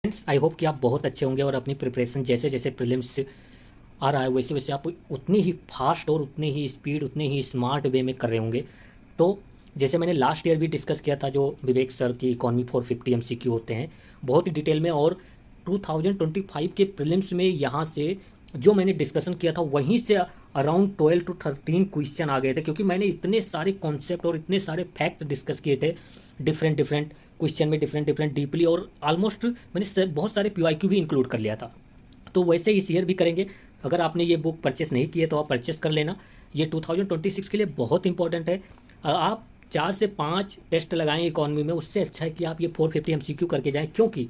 Friends, I hope कि आप बहुत अच्छे होंगे और अपनी प्रिपरेशन जैसे जैसे प्रीलिम्स आ रहा है वैसे वैसे आप उतनी ही फास्ट और उतनी ही स्पीड उतने ही स्मार्ट वे में कर रहे होंगे। तो जैसे मैंने लास्ट ईयर भी डिस्कस किया था, जो विवेक सर की इकॉनमी 450 एमसीक्यू होते हैं बहुत ही डिटेल में, और 2025 के प्रीलिम्स में यहाँ से जो मैंने डिस्कशन किया था वहीं से अराउंड 12 टू 13 क्वेश्चन आ गए थे, क्योंकि मैंने इतने सारे कॉन्सेप्ट और इतने सारे फैक्ट डिस्कस किए थे डिफरेंट डिफरेंट क्वेश्चन में, डिफरेंट डिफरेंट डीपली, और ऑलमोस्ट मैंने बहुत सारे पीवाईक्यू भी इंक्लूड कर लिया था। तो वैसे इस ईयर भी करेंगे। अगर आपने ये बुक परचेस नहीं की है तो आप परचेस कर लेना, ये 2026 के लिए बहुत इंपॉर्टेंट है। आप 4 से 5 टेस्ट लगाएं इकॉनमी में, उससे अच्छा है कि आप ये 450 एमसीक्यू करके जाएं, क्योंकि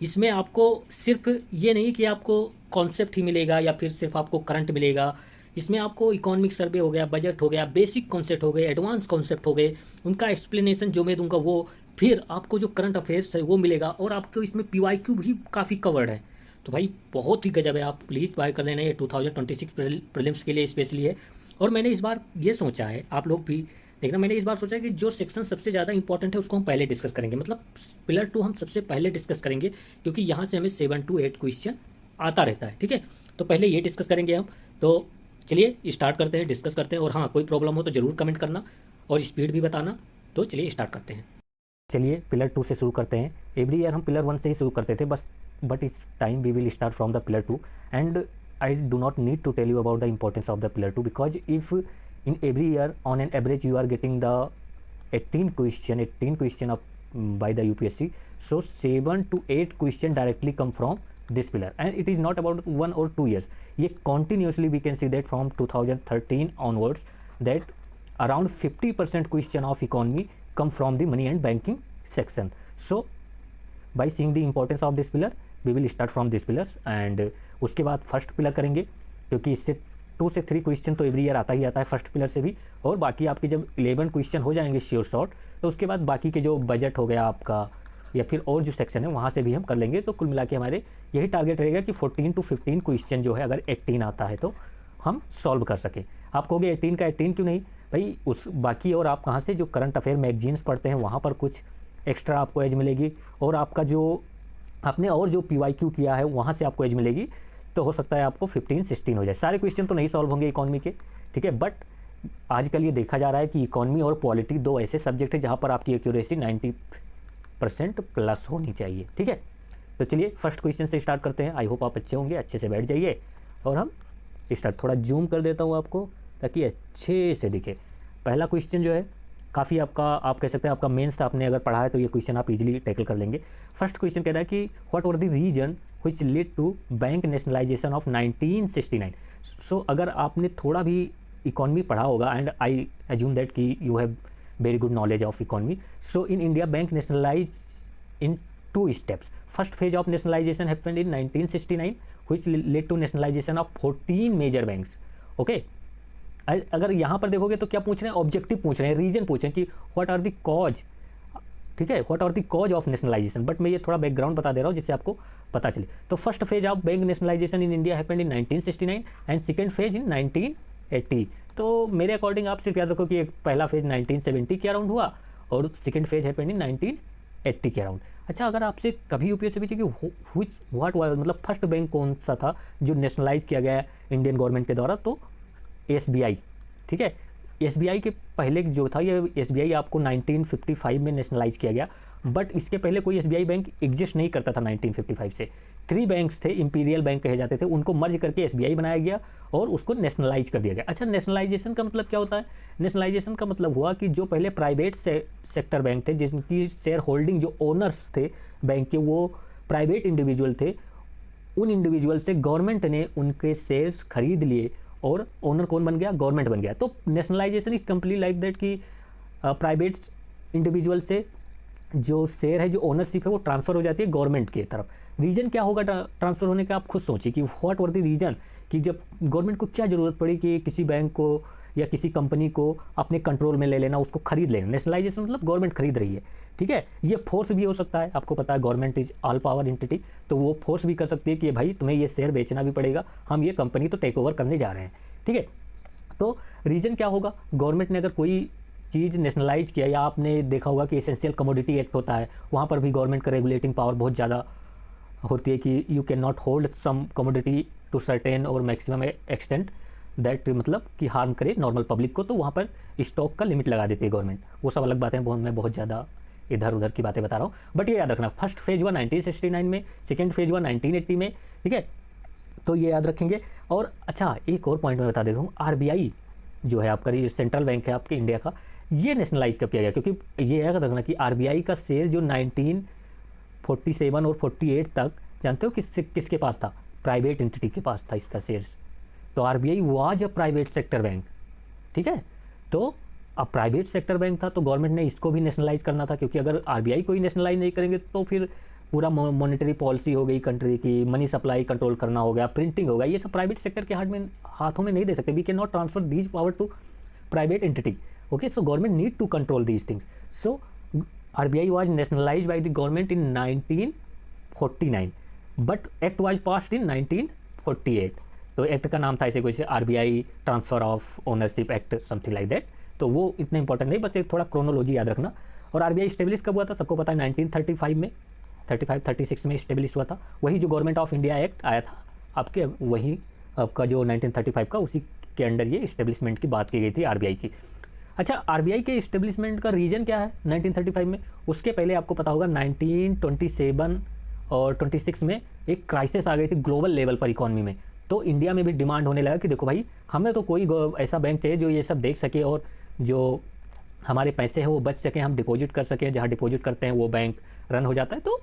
इसमें आपको सिर्फ ये नहीं कि आपको कॉन्सेप्ट ही मिलेगा या फिर सिर्फ आपको करंट मिलेगा। इसमें आपको इकोनॉमिक सर्वे हो गया, बजट हो गया, बेसिक कॉन्सेप्ट हो गए, एडवांस कॉन्सेप्ट हो गए, उनका एक्सप्लेनेशन जो मैं दूंगा वो, फिर आपको जो करंट अफेयर्स है वो मिलेगा, और आपको इसमें पीवाईक्यू भी काफ़ी कवर्ड है। तो भाई बहुत ही गजब है, आप प्लीज़ बाय कर लेना, ये 2026 प्रीलिम्स के लिए स्पेशली है। और मैंने इस बार ये सोचा है, आप लोग भी देखना, मैंने इस बार सोचा है कि जो सेक्शन सबसे ज़्यादा इंपॉर्टेंट है उसको हम पहले डिस्कस करेंगे, मतलब पिलर 2 हम सबसे पहले डिस्कस करेंगे, क्योंकि यहाँ से हमें 7 to 8 क्वेश्चन आता रहता है। ठीक है, तो पहले ये डिस्कस करेंगे हम। तो चलिए स्टार्ट करते हैं, डिस्कस करते हैं, और हाँ कोई प्रॉब्लम हो तो ज़रूर कमेंट करना और स्पीड भी बताना। तो चलिए स्टार्ट करते हैं। चलिए पिलर 2 से शुरू करते हैं। एवरी ईयर हम पिलर 1 से ही शुरू करते थे बस, बट इस time we will start from the pillar 2, and I do not need to tell you about the importance of the pillar 2, because if in every year on an average you are getting the 18 question of by the UPSC, so 7 to 8 question directly come from this pillar, and it is not about 1 or 2 years. ये continuously we can see that from 2013 onwards that around 50% question of economy come from the money and banking section. So by seeing the importance of this pillar we will start from this pillars, and उसके बाद first pillar करेंगे, क्योंकि इससे 2 से 3 question तो every year आता ही आता है फर्स्ट पिलर से भी, और बाकी आपके जब 11 क्वेश्चन हो जाएंगे श्योर शॉर्ट, तो उसके बाद बाकी के जो बजट हो गया आपका या फिर और जो सेक्शन है वहाँ से भी हम कर लेंगे। तो कुल मिला के हमारे यही टारगेट रहेगा कि 14 to 15 क्वेश्चन जो है, अगर 18 आता है तो हम सॉल्व कर सकें। आप कहोगे 18 का 18 क्यों नहीं भाई, उस बाकी और आप कहाँ से जो करंट अफेयर मैगजीन्स पढ़ते हैं वहाँ पर कुछ एक्स्ट्रा आपको एज मिलेगी, और आपका जो आपने और जो पीवाईक्यू किया है वहाँ से आपको एज मिलेगी, तो हो सकता है आपको 15-16 हो जाए। सारे क्वेश्चन तो नहीं सॉल्व होंगे इकॉनमी के, ठीक है, बट आजकल ये देखा जा रहा है कि इकॉनमी और पॉलिटी 2 ऐसे सब्जेक्ट है जहाँ पर आपकी एक्यूरेसी 90% प्लस होनी चाहिए। ठीक है, तो चलिए फर्स्ट क्वेश्चन से स्टार्ट करते हैं। आई होप आप अच्छे होंगे, अच्छे से बैठ जाइए और हम स्टार्ट। थोड़ा जूम कर देता हूँ आपको ताकि अच्छे से दिखे। पहला क्वेश्चन जो है काफ़ी आपका, आप कह सकते हैं आपका मेंस था, आपने अगर पढ़ा है तो ये क्वेश्चन आप इजीली टैकल कर लेंगे। फर्स्ट क्वेश्चन कह रहा है कि what were the reason which led to bank nationalisation of 1969। So अगर आपने थोड़ा भी इकॉनमी पढ़ा होगा, एंड आई एज्यूम दैट कि you have very good knowledge of economy, so in India bank nationalise in 2 steps. First phase of nationalization happened in 1969, which led to nationalization of 14 major banks. Okay. अगर यहाँ पर देखोगे तो क्या पूछ रहे हैं, ऑब्जेक्टिव पूछ रहे हैं, रीजन पूछ रहे हैं कि व्हाट आर द कॉज, ठीक है, what are the cause of nationalisation. But मैं ये थोड़ा बैकग्राउंड बता दे रहा हूँ जिससे आपको पता चले। तो first phase of bank nationalisation in India happened in 1969 and second phase in 1980। तो मेरे अकॉर्डिंग आप सिर्फ याद रखो कि एक पहला फेज 1970 के अराउंड हुआ और सेकंड फेज हैपेंड इन 1980 के अराउंड। अच्छा, अगर आपसे कभी यूपीएससी पूछे कि व्हाट वाज, मतलब फर्स्ट बैंक कौन सा था जो नेशनलाइज किया गया इंडियन गवर्नमेंट के द्वारा, तो एसबीआई। ठीक है, एसबीआई के पहले जो था, ये एसबीआई आपको 1955 में नेशनलाइज किया गया, बट इसके पहले कोई एसबीआई बैंक एग्जिस्ट नहीं करता था 1955 से। 3 बैंक्स थे, इंपीरियल बैंक कहे जाते थे, उनको मर्ज करके एसबीआई बनाया गया और उसको नेशनलाइज कर दिया गया। अच्छा, नेशनलाइजेशन का मतलब क्या होता है? नेशनलाइजेशन का मतलब हुआ कि जो पहले प्राइवेट सेक्टर बैंक थे, जिनकी शेयर होल्डिंग, जो ओनर्स थे बैंक के वो प्राइवेट इंडिविजुअल थे, उन इंडिविजुअल से गवर्नमेंट ने उनके शेयर्स खरीद लिए और ओनर कौन बन गया? गवर्नमेंट बन गया। तो nationalisation is complete like that कि प्राइवेट इंडिविजुअल से जो शेयर है, जो ओनरशिप है, वो ट्रांसफ़र हो जाती है गवर्नमेंट की तरफ। रीज़न क्या होगा ट्रांसफ़र होने का? आप खुद सोचिए कि व्हाट वर द रीज़न, कि जब गवर्नमेंट को क्या ज़रूरत पड़ी कि किसी बैंक को या किसी कंपनी को अपने कंट्रोल में ले लेना, उसको खरीद लेना। नेशनलाइजेशन मतलब गवर्नमेंट खरीद रही है, ठीक है। ये फोर्स भी हो सकता है, आपको पता है government is all power entity, तो वो फोर्स भी कर सकती है कि भाई तुम्हें ये शेयर बेचना भी पड़ेगा, हम ये कंपनी तो टेक ओवर करने जा रहे हैं, ठीक है। तो रीज़न क्या होगा? गवर्नमेंट ने अगर कोई चीज़ नेशनलाइज किया, या आपने देखा होगा कि एसेंशियल कमोडिटी एक्ट होता है, वहाँ पर भी गवर्नमेंट का रेगुलेटिंग पावर बहुत ज़्यादा होती है कि you can not hold some commodity to certain और मैक्सिमम एक्सटेंट दैट, मतलब कि हार्म करे नॉर्मल पब्लिक को, तो वहाँ पर स्टॉक का लिमिट लगा देती है गवर्नमेंट। वो सब अलग बातें, मैं बहुत ज़्यादा इधर उधर की बातें बता रहा हूँ, बट ये याद रखना फर्स्ट फेज हुआ 1969 में, सेकेंड फेज हुआ 1980 में, ठीक है, तो ये याद रखेंगे। और अच्छा एक और पॉइंट मैं बता देता हूँ, आरबीआई जो है आपका, ये सेंट्रल बैंक है आपके इंडिया का, ये नेशनलाइज कब किया गया, क्योंकि ये याद रखना कि आरबीआई का शेयर जो 1947 और 48 तक, जानते हो किसके पास था, प्राइवेट एंटिटी के पास था इसका शेयर्स। तो RBI was a private sector bank, ठीक है। तो अब प्राइवेट सेक्टर बैंक था तो गवर्नमेंट ने इसको भी नेशनलाइज करना था, क्योंकि अगर आरबीआई को ही नेशनलाइज नहीं करेंगे तो फिर पूरा मॉनेटरी पॉलिसी हो गई कंट्री की, मनी सप्लाई कंट्रोल करना हो गया, प्रिंटिंग हो गया, ये सब प्राइवेट सेक्टर के हाथों में नहीं दे सकते। We can not transfer these power to private entity, okay. So government need to control these things. So RBI was nationalise by the government in 1949, but act was passed in 1948। तो act का नाम था ऐसे कुछ, RBI transfer of ownership act, something like that. तो वो इतना important नहीं, बस एक थोड़ा क्रोनोलॉजी याद रखना। और आरबीआई स्टेब्लिश कब हुआ था, सबको पता है 1935 में, 36 में स्टेब्लिश हुआ था। वही जो गवर्नमेंट ऑफ इंडिया एक्ट आया था आपके, वही आपका जो 1935 का, उसी के अंडर ये इस्टेब्लिशमेंट की बात की गई थी आरबीआई की। अच्छा, आरबीआई के इस्टेब्लिशमेंट का रीजन क्या है 1935 में, उसके पहले आपको पता होगा 1927 और 26 में एक क्राइसिस आ गई थी ग्लोबल लेवल पर इकॉनमी में। तो इंडिया में भी डिमांड होने लगा कि देखो भाई, हमें तो कोई ऐसा बैंक चाहिए जो ये सब देख सके और जो हमारे पैसे हैं वो बच सकें, हम डिपॉजिट कर सकें, जहाँ डिपॉजिट करते हैं वो बैंक रन हो जाता है। तो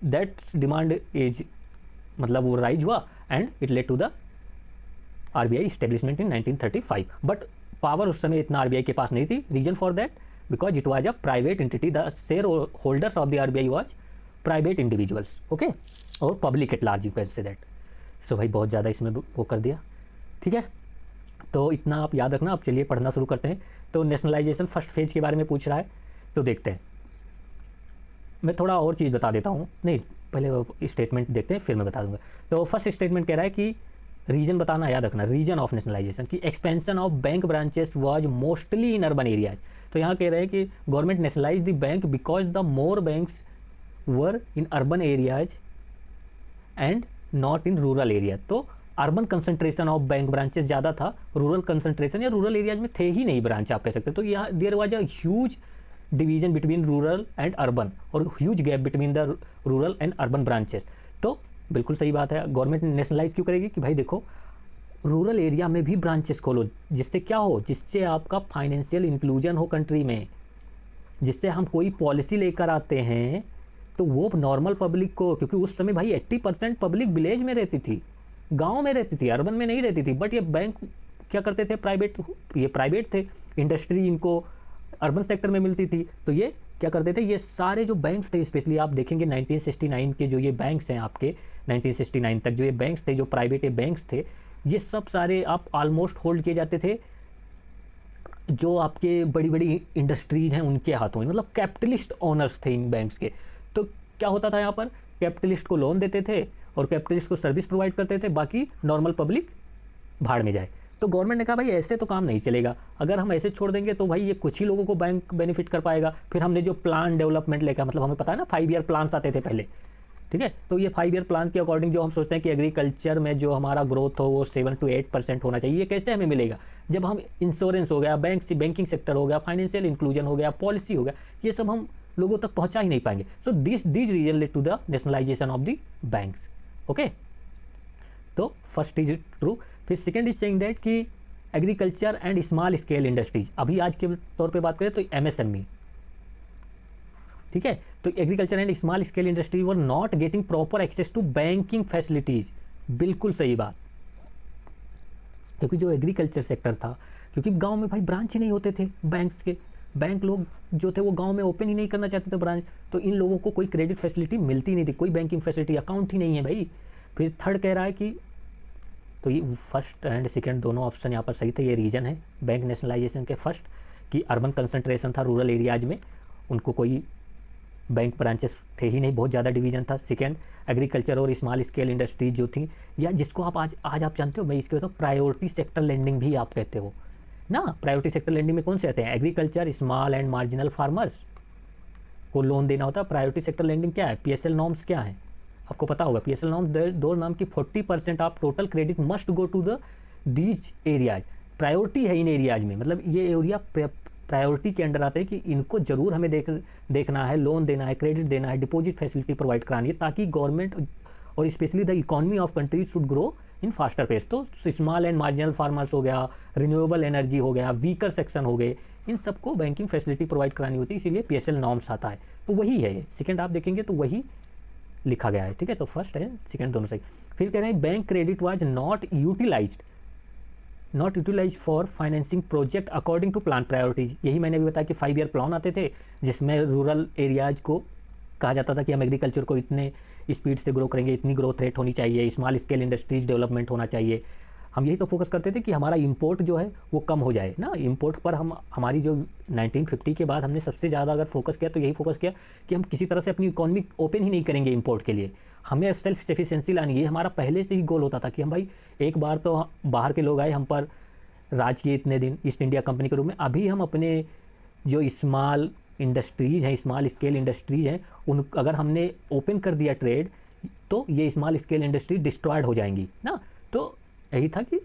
दैट्स डिमांड इज, मतलब वो राइज हुआ and it led to the RBI establishment in 1935। But power उस समय इतना आरबीआई के पास नहीं थी। Reason for that, because it was a private entity, the share holders of the RBI was private individuals, okay, और public at large, you can say that. So भाई बहुत ज़्यादा इसमें वो कर दिया, ठीक है। तो इतना आप याद रखना। आप चलिए पढ़ना शुरू करते हैं। तो नेशनलाइजेशन फर्स्ट फेज के बारे में पूछ रहा है, तो देखते हैं। मैं थोड़ा और चीज़ बता देता हूँ, नहीं पहले स्टेटमेंट देखते हैं फिर मैं बता दूंगा। तो फर्स्ट स्टेटमेंट कह रहा है कि रीजन बताना याद रखना, रीजन ऑफ नेशनलाइजेशन की expansion of bank branches was mostly in urban areas. तो यहाँ कह रहे हैं कि government nationalise the bank because the more banks were in urban areas and not in rural area. तो urban concentration of bank branches ज़्यादा था, rural concentration या रूरल एरियाज में थे ही नहीं ब्रांच, आप कह सकते। तो यहाँ there was a huge division between rural and urban और huge gap between the rural and urban branches. तो बिल्कुल सही बात है, गवर्नमेंट नेशनलाइज क्यों करेगी कि भाई देखो रूरल एरिया में भी ब्रांचेस खोलो, जिससे क्या हो, जिससे आपका फाइनेंशियल इंक्लूजन हो कंट्री में, जिससे हम कोई पॉलिसी लेकर आते हैं तो वो नॉर्मल पब्लिक को, क्योंकि उस समय भाई 80% पब्लिक विलेज में रहती थी, गांव में रहती थी, अर्बन में नहीं रहती थी। बट ये बैंक क्या करते थे, ये प्राइवेट थे, इंडस्ट्री इनको अर्बन सेक्टर में मिलती थी। तो ये क्या करते थे, ये सारे जो बैंक्स थे, स्पेशली आप देखेंगे 1969 के जो ये बैंक्स हैं आपके, 1969 तक जो ये बैंक्स थे, जो प्राइवेट बैंक्स थे, ये सब सारे आप ऑलमोस्ट होल्ड किए जाते थे जो आपके बड़ी बड़ी इंडस्ट्रीज़ हैं उनके हाथों में, मतलब कैपिटलिस्ट ओनर्स थे इन बैंक्स के। तो क्या होता था यहाँ पर, कैपिटलिस्ट को लोन देते थे और कैपिटलिस्ट को सर्विस प्रोवाइड करते थे, बाकी नॉर्मल पब्लिक भाड़ में जाए। तो गवर्नमेंट ने कहा भाई ऐसे तो काम नहीं चलेगा, अगर हम ऐसे छोड़ देंगे तो भाई ये कुछ ही लोगों को बैंक बेनिफिट कर पाएगा। फिर हमने जो प्लान डेवलपमेंट लेकर, मतलब हमें पता है ना 5 ईयर प्लान्स आते थे पहले, ठीक है। तो ये 5 ईयर प्लान के अकॉर्डिंग जो हम सोचते हैं कि एग्रीकल्चर में जो हमारा ग्रोथ हो वो 7 to 8% होना चाहिए, ये कैसे हमें मिलेगा, जब हम इंश्योरेंस हो गया, बैंकिंग सेक्टर हो गया, फाइनेंशियल इंक्लूजन हो गया, पॉलिसी हो गया, ये सब हम लोगों तक पहुंचा ही नहीं पाएंगे। So this reason led to the nationalisation of the banks, okay. तो फर्स्ट इज ट्रू। फिर सेकेंड इज सेइंग दैट कि agriculture and small scale industries, अभी आज के तौर पे बात करें तो एमएसएमई, ठीक है। तो agriculture and small scale industry were not getting proper access to banking facilities, बिल्कुल सही बात। क्योंकि जो एग्रीकल्चर सेक्टर था, क्योंकि गांव में भाई ब्रांच ही नहीं होते थे बैंक्स के, बैंक लोग जो थे वो गांव में ओपन ही नहीं करना चाहते थे ब्रांच, तो इन लोगों को कोई क्रेडिट फैसिलिटी मिलती नहीं थी, कोई बैंकिंग फैसिलिटी, अकाउंट ही नहीं है भाई। फिर थर्ड कह रहा है कि, तो ये फर्स्ट एंड सेकंड दोनों ऑप्शन यहाँ पर सही थे, ये रीजन है बैंक नेशनलाइजेशन के। फर्स्ट कि अर्बन कंसंट्रेशन था, रूरल एरियाज में उनको कोई बैंक ब्रांचेस थे ही नहीं, बहुत ज़्यादा डिवीजन था। सेकंड एग्रीकल्चर और स्मॉल स्केल इंडस्ट्रीज जो थी, या जिसको आप आज आप जानते हो, मैं इसके बताऊँ प्रायोरिटी सेक्टर लेंडिंग भी आप कहते हो ना। प्रायोरिटी सेक्टर लेंडिंग में कौन से आते हैं, agriculture, small and marginal farmers को लोन देना होता है। प्रायोरिटी सेक्टर लेंडिंग क्या है, पीएसएल नॉर्म्स क्या है, आपको पता होगा PSL नॉर्म दो नाम की 40% of total credit must go to the these areas, priority है इन एरियाज में, मतलब ये एरिया प्रायोरिटी के अंडर आते हैं कि इनको जरूर हमें देखना है, लोन देना है, क्रेडिट देना है, डिपॉजिट फैसिलिटी प्रोवाइड करानी है, ताकि गवर्नमेंट और specially the economy of countries should grow in faster pace. तो स्मॉल एंड मार्जिनल फार्मर्स हो गया, रिन्यूएबल एनर्जी हो गया, वीकर सेक्शन हो गए, इन सबको बैंकिंग फैसिलिटी प्रोवाइड करानी होती है, इसीलिए PSL नॉर्म्स आता है। तो वही है, सेकंड आप देखेंगे तो वही लिखा गया है, ठीक है। तो फर्स्ट है सेकंड दोनों सही। फिर कह रहे हैं bank credit was not utilise for financing project according to plan priorities. यही मैंने भी बताया कि 5 ईयर प्लान आते थे, जिसमें रूरल एरियाज को कहा जाता था कि हम एग्रीकल्चर को इतने स्पीड से ग्रो करेंगे, इतनी ग्रोथ रेट होनी चाहिए, स्मॉल स्केल इंडस्ट्रीज डेवलपमेंट होना चाहिए। हम यही तो फोकस करते थे कि हमारा इंपोर्ट जो है वो कम हो जाए ना, इंपोर्ट पर हमारी जो 1950 के बाद हमने सबसे ज़्यादा अगर फोकस किया तो यही फोकस किया कि हम किसी तरह से अपनी इकोनॉमी ओपन ही नहीं करेंगे इंपोर्ट के लिए, हमें सेल्फ सफिशिएंसी लानी है। हमारा पहले से ही गोल होता था कि हम भाई एक बार तो बाहर के लोग आए हम पर राज किए इतने दिन ईस्ट इंडिया कंपनी के रूप में, अभी हम अपने जो स्मॉल इंडस्ट्रीज़ हैं, स्मॉल स्केल इंडस्ट्रीज़ हैं, उन अगर हमने ओपन कर दिया ट्रेड तो ये स्मॉल स्केल इंडस्ट्री डिस्ट्रॉयड हो जाएंगी ना। तो यही था कि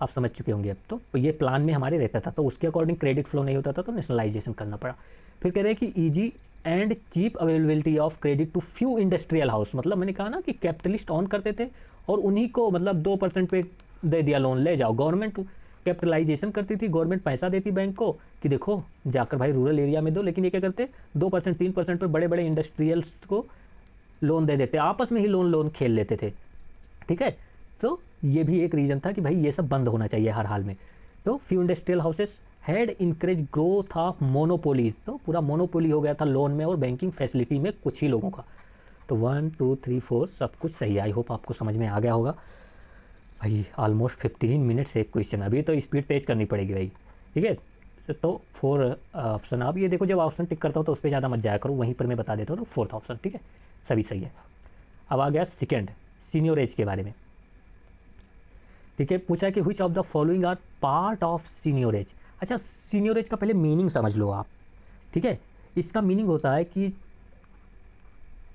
आप समझ चुके होंगे अब, तो ये प्लान में हमारे रहता था, तो उसके अकॉर्डिंग क्रेडिट फ्लो नहीं होता था, तो नेशनलाइजेशन करना पड़ा। फिर कह रहे हैं कि easy and cheap availability of credit to few industrial house, मतलब मैंने कहा ना कि कैपिटलिस्ट ऑन करते थे और उन्हीं को मतलब 2% पे दे दिया लोन, ले जाओ। गवर्नमेंट कैपिटलाइजेशन करती थी, गवर्नमेंट पैसा देती बैंक को कि देखो जाकर भाई रूरल एरिया में दो, लेकिन ये क्या करते 2% 3% पर बड़े बड़े इंडस्ट्रियल्स को लोन दे देते, आपस में ही लोन खेल लेते थे, ठीक है। तो ये भी एक रीज़न था कि भाई ये सब बंद होना चाहिए हर हाल में। तो few industrial houses had encourage growth of monopolies, तो पूरा मोनोपोली हो गया था लोन में और बैंकिंग फैसिलिटी में कुछ ही लोगों का। तो 1 2 3 4 सब कुछ सही है, आई होप आपको समझ में आ गया होगा भाई। ऑलमोस्ट 15 मिनट से एक क्वेश्चन, अभी तो स्पीड तेज करनी पड़ेगी भाई, ठीक है। तो 4 ऑप्शन, आप ये देखो जब ऑप्शन टिक करता हूँ तो उस पर ज़्यादा मत जाया करो, वहीं पर मैं बता देता हूँ। तो 4th ऑप्शन, ठीक है, सभी सही है। अब आ गया सेकेंड, सीनियोरेज के बारे में, ठीक है। पूछा है कि which of the following are part of seigniorage. अच्छा, सीनियोरेज का पहले मीनिंग समझ लो आप, ठीक है। इसका मीनिंग होता है कि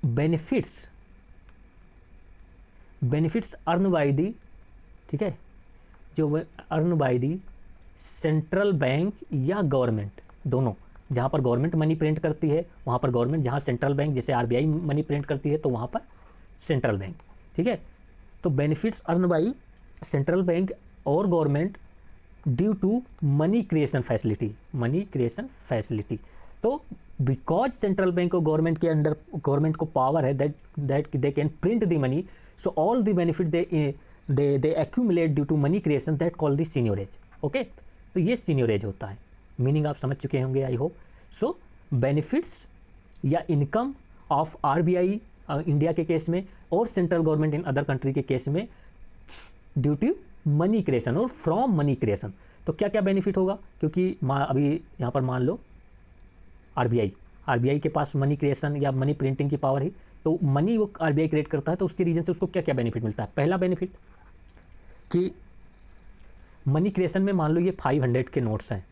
बेनिफिट्स अर्न बाय दी, ठीक है, जो earn by the central bank या गवर्नमेंट, दोनों। जहाँ पर गवर्नमेंट मनी प्रिंट करती है वहाँ पर गवर्नमेंट, जहाँ सेंट्रल बैंक जैसे RBI मनी प्रिंट करती है तो वहाँ पर सेंट्रल बैंक, ठीक है। तो benefits earn by central bank और government due to money creation facility, तो बिकॉज सेंट्रल बैंक और गवर्नमेंट के अंडर, गवर्नमेंट को पावर है that they can print the money, so all the benefit they accumulate due to money creation, that call the seigniorage, okay. तो ये सीनियोरेज होता है, meaning आप समझ चुके होंगे आई होप। सो बेनिफिट्स या इनकम ऑफ RBI इंडिया के केस में और central government in other country के केस में ड्यू टू मनी क्रिएशन और फ्रॉम मनी क्रिएशन। तो क्या क्या बेनिफिट होगा, क्योंकि अभी यहाँ पर मान लो RBI के पास मनी क्रिएशन या मनी प्रिंटिंग की पावर है, तो मनी वो RBI क्रिएट करता है, तो उसके रीजन से उसको क्या क्या बेनिफिट मिलता है। पहला बेनिफिट कि मनी क्रिएशन में मान लो ये 500 के नोट्स हैं,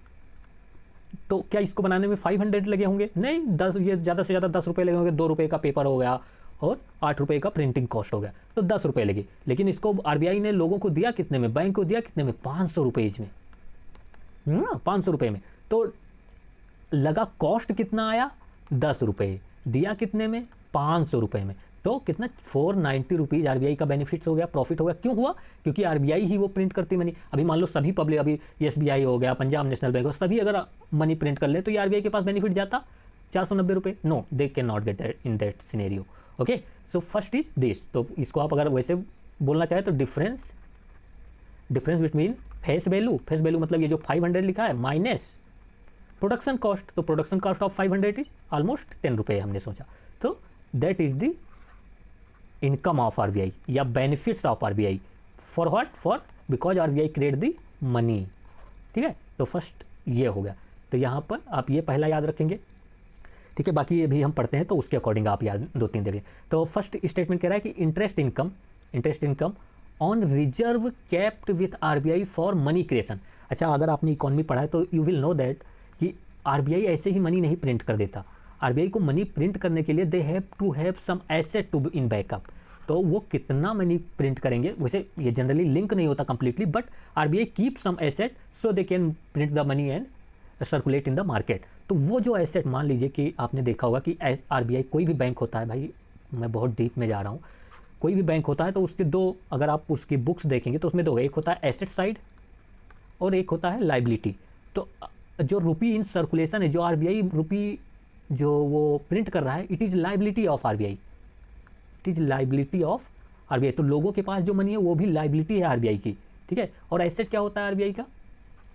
तो क्या इसको बनाने में 500 लगे होंगे? नहीं, 10, ये ज़्यादा से ज़्यादा 10 रुपये लगे होंगे, 2 रुपये का पेपर हो गया और 8 रुपये का प्रिंटिंग कॉस्ट हो गया, तो 10 रुपये लगे। लेकिन इसको RBI ने लोगों को दिया कितने में, बैंक को दिया कितने में, 500 रुपये में, 500 रुपये में। तो लगा कॉस्ट कितना आया, 10 रुपये, दिया कितने में, 500 रुपये में, तो कितना 490 रुपीज़ RBI का बेनिफिट्स हो गया, प्रॉफिट हो गया। क्यों हुआ? क्योंकि RBI ही वो प्रिंट करती मनी। अभी मान लो सभी पब्लिक, अभी SBI हो गया, पंजाब नेशनल बैंक हो, सभी अगर मनी प्रिंट कर ले तो ये RBI के पास बेनिफिट जाता 490 रुपये। No, they can not get that in that scenario, okay. So first is this, तो इसको आप अगर वैसे बोलना चाहे तो डिफरेंस बिटवीन फेस वैल्यू मतलब ये जो 500 लिखा है माइनस प्रोडक्शन कॉस्ट, तो production cost of 500 is almost 10 रुपये हमने सोचा, तो that is the income of RBI या benefits of RBI for what, for because RBI create the money, ठीक है। तो फर्स्ट ये हो गया, तो यहाँ पर आप ये पहला याद रखेंगे, ठीक है। बाकी अभी हम पढ़ते हैं तो उसके अकॉर्डिंग आप याद 2-3 देखें। तो फर्स्ट स्टेटमेंट कह रहा है कि interest income on reserve capped with RBI for money creation. अच्छा, अगर आपने इकोनॉमी पढ़ा है तो यू विल नो दैट कि RBI ऐसे ही मनी नहीं प्रिंट कर देता। RBI को मनी प्रिंट करने के लिए they have to have some asset to in backup, तो वो कितना मनी प्रिंट करेंगे, वैसे ये जनरली लिंक नहीं होता completely, but RBI keep some asset so they can print the money and circulate in the market. तो वो जो एसेट, मान लीजिए कि आपने देखा होगा कि आरबीआई, कोई भी बैंक होता है, भाई मैं बहुत डीप में जा रहा हूँ, कोई भी बैंक होता है तो उसके दो, अगर आप उसकी बुक्स देखेंगे तो उसमें दो, एक होता है एसेट साइड और एक होता है लाइबिलिटी। तो जो रुपी इन सर्कुलेशन है, जो आरबीआई रुपी जो वो प्रिंट कर रहा है, it is liability of RBI, it is liability of RBI. तो लोगों के पास जो मनी है वो भी लाइबिलिटी है आरबीआई की, ठीक है। और एसेट क्या होता है आरबीआई का,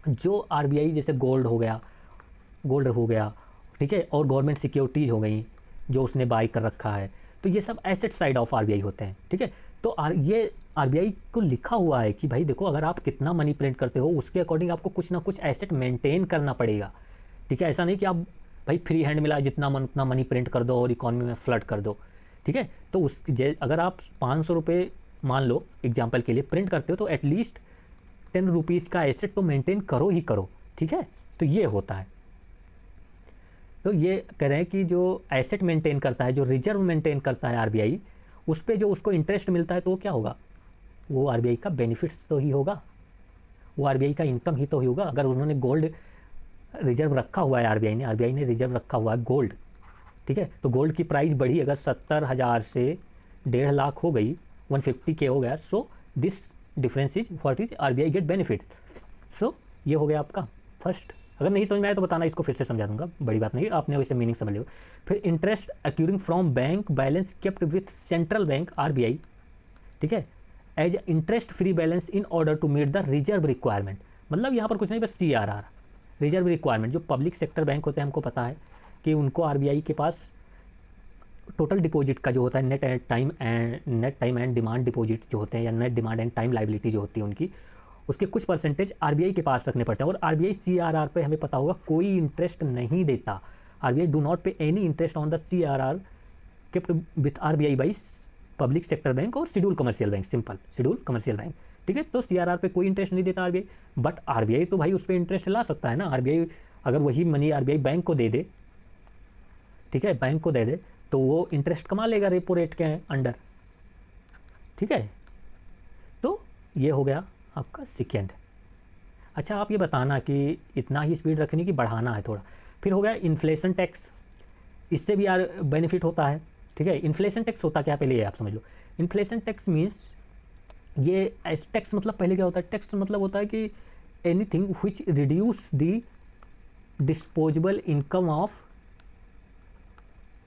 जो आरबीआई जैसे गोल्ड हो गया, ठीक है, और गवर्नमेंट सिक्योरिटीज़ हो गई जो उसने बाई कर रखा है, तो ये सब एसेट साइड ऑफ आरबीआई होते हैं, ठीक है। तो ये आरबीआई को लिखा हुआ है कि भाई देखो, अगर आप कितना मनी प्रिंट करते हो उसके अकॉर्डिंग आपको कुछ ना कुछ एसेट मेंटेन करना पड़ेगा, ठीक है। ऐसा नहीं कि आप भाई फ्री हैंड मिला जितना मन उतना मनी प्रिंट कर दो और इकॉनमी में फ्लड कर दो, ठीक है। तो अगर आप 500 रुपये मान लो एग्जाम्पल के लिए प्रिंट करते हो तो एटलीस्ट 10 रुपीज़ का एसेट तो मेंटेन करो ही करो, ठीक है। तो ये होता है। तो ये कह रहे हैं कि जो एसेट मेंटेन करता है, जो रिजर्व मेंटेन करता है आरबीआई, उस पर जो उसको इंटरेस्ट मिलता है तो वो क्या होगा, वो आरबीआई का बेनिफिट्स तो ही होगा, वो आरबीआई का इनकम ही तो ही होगा। अगर उन्होंने गोल्ड रिजर्व रखा हुआ है, आरबीआई ने रिजर्व रखा हुआ है गोल्ड, ठीक है, तो गोल्ड की प्राइस बढ़ी, अगर 70,000 से 1.5 लाख हो गई, 150K हो गया, so this difference is what is RBI get benefit. So ये हो गया आपका फर्स्ट। अगर नहीं समझ में आया तो बताना, इसको फिर से समझा दूंगा, बड़ी बात नहीं, आपने वैसे मीनिंग समझ लियो। फिर interest accruing from bank balance kept with central bank RBI, ठीक है, as interest free balance in order to meet the reserve requirement. मतलब यहाँ पर कुछ नहीं, बस CRR, रिजर्व रिक्वायरमेंट। जो पब्लिक सेक्टर बैंक होते हैं, हमको पता है कि उनको आरबीआई के पास टोटल डिपॉजिट का जो होता है net time and demand deposit जो होते हैं, या net demand and time liability जो होती है उनकी, उसके कुछ परसेंटेज आरबीआई के पास रखने पड़ते हैं। और आरबीआई CRR पे हमें पता होगा कोई इंटरेस्ट नहीं देता। RBI do not pay any interest on the CRR kept with RBI by public sector bank और schedule commercial bank, simple schedule commercial bank, ठीक है। तो CRR पे कोई इंटरेस्ट नहीं देता आरबीआई, बट आरबीआई तो भाई उस पर इंटरेस्ट ला सकता है ना। आरबीआई अगर वही मनी आरबीआई बैंक को दे दे, ठीक है, बैंक को दे दे, तो वो इंटरेस्ट कमा लेगा रेपो रेट के अंडर, ठीक है। तो ये हो गया आपका सेकेंड। अच्छा, आप ये बताना कि इतना ही स्पीड रखनी कि बढ़ाना है थोड़ा। फिर हो गया इन्फ्लेशन टैक्स, इससे भी यार बेनिफिट होता है, ठीक है। इन्फ्लेशन टैक्स होता क्या, पहले ये आप समझ लो। इन्फ्लेशन टैक्स मीन्स, ये टैक्स मतलब पहले क्या होता है, टैक्स मतलब होता है कि anything which reduce the disposable income of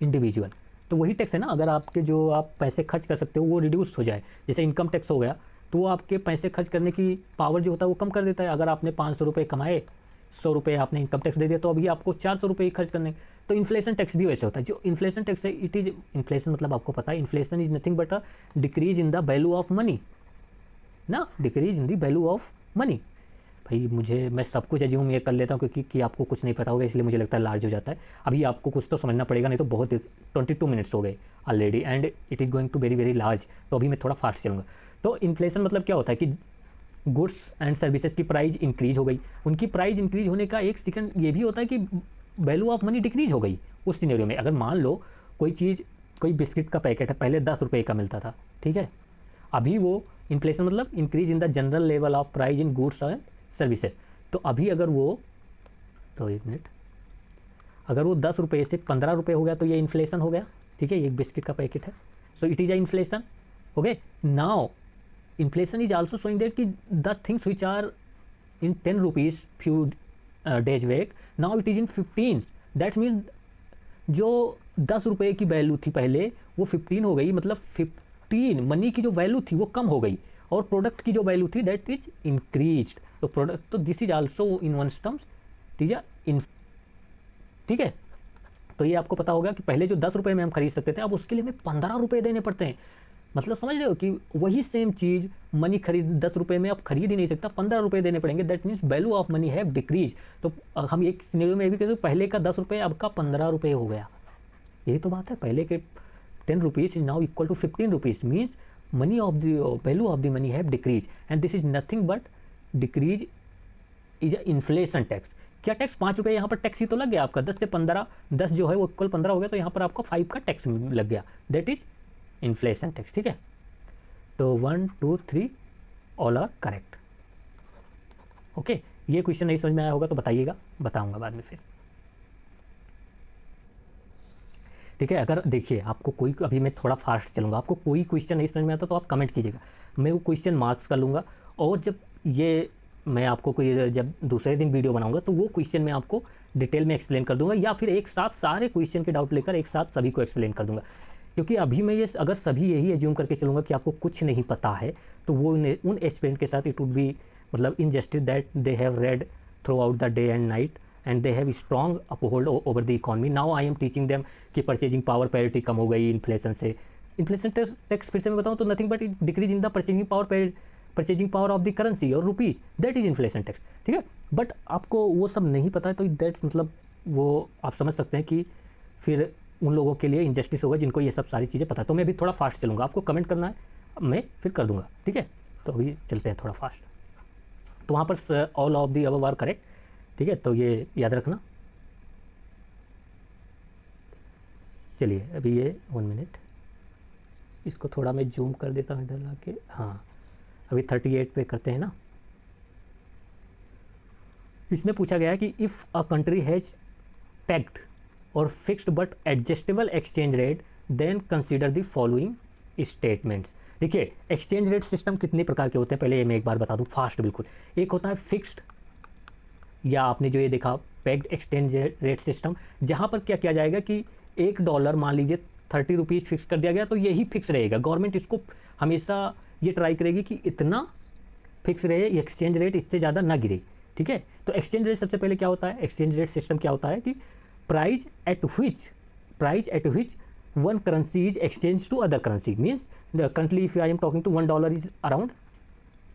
individual. तो वही टैक्स है ना, अगर आपके जो आप पैसे खर्च कर सकते हो वो रिड्यूस हो जाए, जैसे इनकम टैक्स हो गया, तो वो आपके पैसे खर्च करने की पावर जो होता है वो कम कर देता है। अगर आपने 500 रुपये कमाए, 100 रुपये आपने इनकम टैक्स दे दिया, तो अभी आपको 400 रुपये ही खर्च करने। तो इन्फ्लेशन टैक्स भी वैसे होता है। जो इन्फ्लेशन टैक्स है, इट इज़ इन्फ्लेशन मतलब आपको पता है, inflation is nothing but a decrease in the value of money ना, decrease in the value of money. भाई मैं सब कुछ एज्यूम ये कर लेता हूँ क्योंकि आपको कुछ नहीं पता होगा, इसलिए मुझे लगता है लार्ज हो जाता है। अभी आपको कुछ तो समझना पड़ेगा, नहीं तो बहुत 22 मिनट्स हो गए already and it is going to very very large. तो अभी मैं थोड़ा फास्ट चलूँगा। तो इन्फ्लेशन मतलब क्या होता है कि गुड्स एंड सर्विसेज की प्राइस इंक्रीज हो गई। उनकी प्राइस इंक्रीज होने का एक सेकंड ये भी होता है कि वैल्यू ऑफ मनी डिक्रीज हो गई उस सिनेरियो में। अगर मान लो कोई बिस्किट का पैकेट है, पहले 10 रुपये का मिलता था, ठीक है, अभी वो इन्फ्लेशन मतलब increase in the general level of price in goods and services. तो अभी अगर वो, तो एक मिनट, अगर वो 10 रुपये से 15 रुपये हो गया तो ये इन्फ्लेशन हो गया, ठीक है, ये एक बिस्किट का पैकेट है, so it is a inflation, okay. Now inflation is also showing that कि the things which are in 10 rupees few days back, now it is in 15। That means जो 10 रुपये की वैल्यू थी पहले वो 15 हो गई, मतलब 15 मनी की जो वैल्यू थी वो कम हो गई, और प्रोडक्ट की जो वैल्यू थी दैट इज इंक्रीज्ड। तो प्रोडक्ट, तो this is also in one terms, ठीक है। तो ये आपको पता होगा कि पहले जो 10 रुपये में हम खरीद सकते थे, अब उसके लिए हमें 15 रुपये देने पड़ते हैं। मतलब समझ रहे हो कि वही सेम चीज़ मनी खरीद 10 रुपये में अब खरीद ही नहीं सकता, 15 रुपये देने पड़ेंगे। That means value of money have decrease. तो हम एक सिनेरियो में भी कहते हैं पहले का 10 रुपये अब का 15 रुपये हो गया। यही तो बात है, पहले के 10 rupees is now equal to 15 rupees, means money of the value of the money have decrease and this is nothing but decrease is a inflation tax. क्या टैक्स 5 रुपये यहाँ पर टैक्स ही तो लग गया आपका, 10 से 15, 10 जो है वो इक्वल 15 हो गया, तो यहाँ पर आपका 5 का टैक्स लग गया, दैट इज इन्फ्लेशन टैक्स, ठीक है। तो 1 2 3 ऑल आर करेक्ट। ओके, ये क्वेश्चन नहीं समझ में आया होगा तो बताइएगा, बताऊंगा बाद में फिर। ठीक है, अगर देखिए आपको कोई, अभी मैं थोड़ा फास्ट चलूँगा, आपको कोई क्वेश्चन नहीं समझ में आता तो आप कमेंट कीजिएगा, मैं वो क्वेश्चन मार्क्स कर लूँगा। और जब ये मैं आपको कोई जब दूसरे दिन वीडियो बनाऊंगा तो वो क्वेश्चन मैं आपको डिटेल में एक्सप्लेन कर दूंगा, या फिर एक साथ सारे क्वेश्चन के डाउट लेकर एक साथ सभी को एक्सप्लेन कर दूंगा। क्योंकि अभी मैं ये अगर सभी यही एज्यूम करके चलूँगा कि आपको कुछ नहीं पता है तो वो उन एस्पिरेंट के साथ इट वुड बी मतलब injustice that they have read through out the day and night and they have strong uphold over the economy. Now I am teaching them कि परचेजिंग पावर पैरिटी कम हो गई inflation से। Inflation tax फिर से मैं बताऊँ तो nothing but decrease in the purchasing power of the currency और rupees, that is inflation tax. ठीक है, बट आपको वो सब नहीं पता है तो दैट्स मतलब वो आप समझ सकते हैं कि फिर उन लोगों के लिए इनजस्टिस होगा जिनको ये सब सारी चीज़ें पता है। तो मैं अभी थोड़ा फास्ट चलूँगा, आपको कमेंट करना है, मैं फिर कर दूंगा। ठीक है, तो अभी चलते हैं थोड़ा फास्ट। तो वहाँ पर all of the above are correct. ठीक है, तो ये याद रखना। चलिए अभी ये 1 मिनट, इसको थोड़ा मैं जूम कर देता हूँ इधर लाके। हाँ, अभी 38 पे करते हैं ना। इसमें पूछा गया है कि if a country has pegged और fixed but adjustable exchange rate then consider the following statements. देखिए एक्सचेंज रेट सिस्टम कितने प्रकार के होते हैं, पहले ये मैं एक बार बता दूं फास्ट बिल्कुल। एक होता है फिक्स्ड, या आपने जो ये देखा पैक्ड एक्सचेंज रेट सिस्टम, जहाँ पर क्या किया जाएगा कि $1 मान लीजिए 30 रुपीज़ फिक्स कर दिया गया तो यही फिक्स रहेगा। गवर्नमेंट इसको हमेशा ये ट्राई करेगी कि इतना फिक्स रहे एक्सचेंज रेट, इससे ज़्यादा ना गिरे। ठीक है, तो एक्सचेंज रेट सबसे पहले क्या होता है, एक्सचेंज रेट सिस्टम क्या होता है कि price at which one currency is exchange to other currency. Means currently if I am talking to $1 is around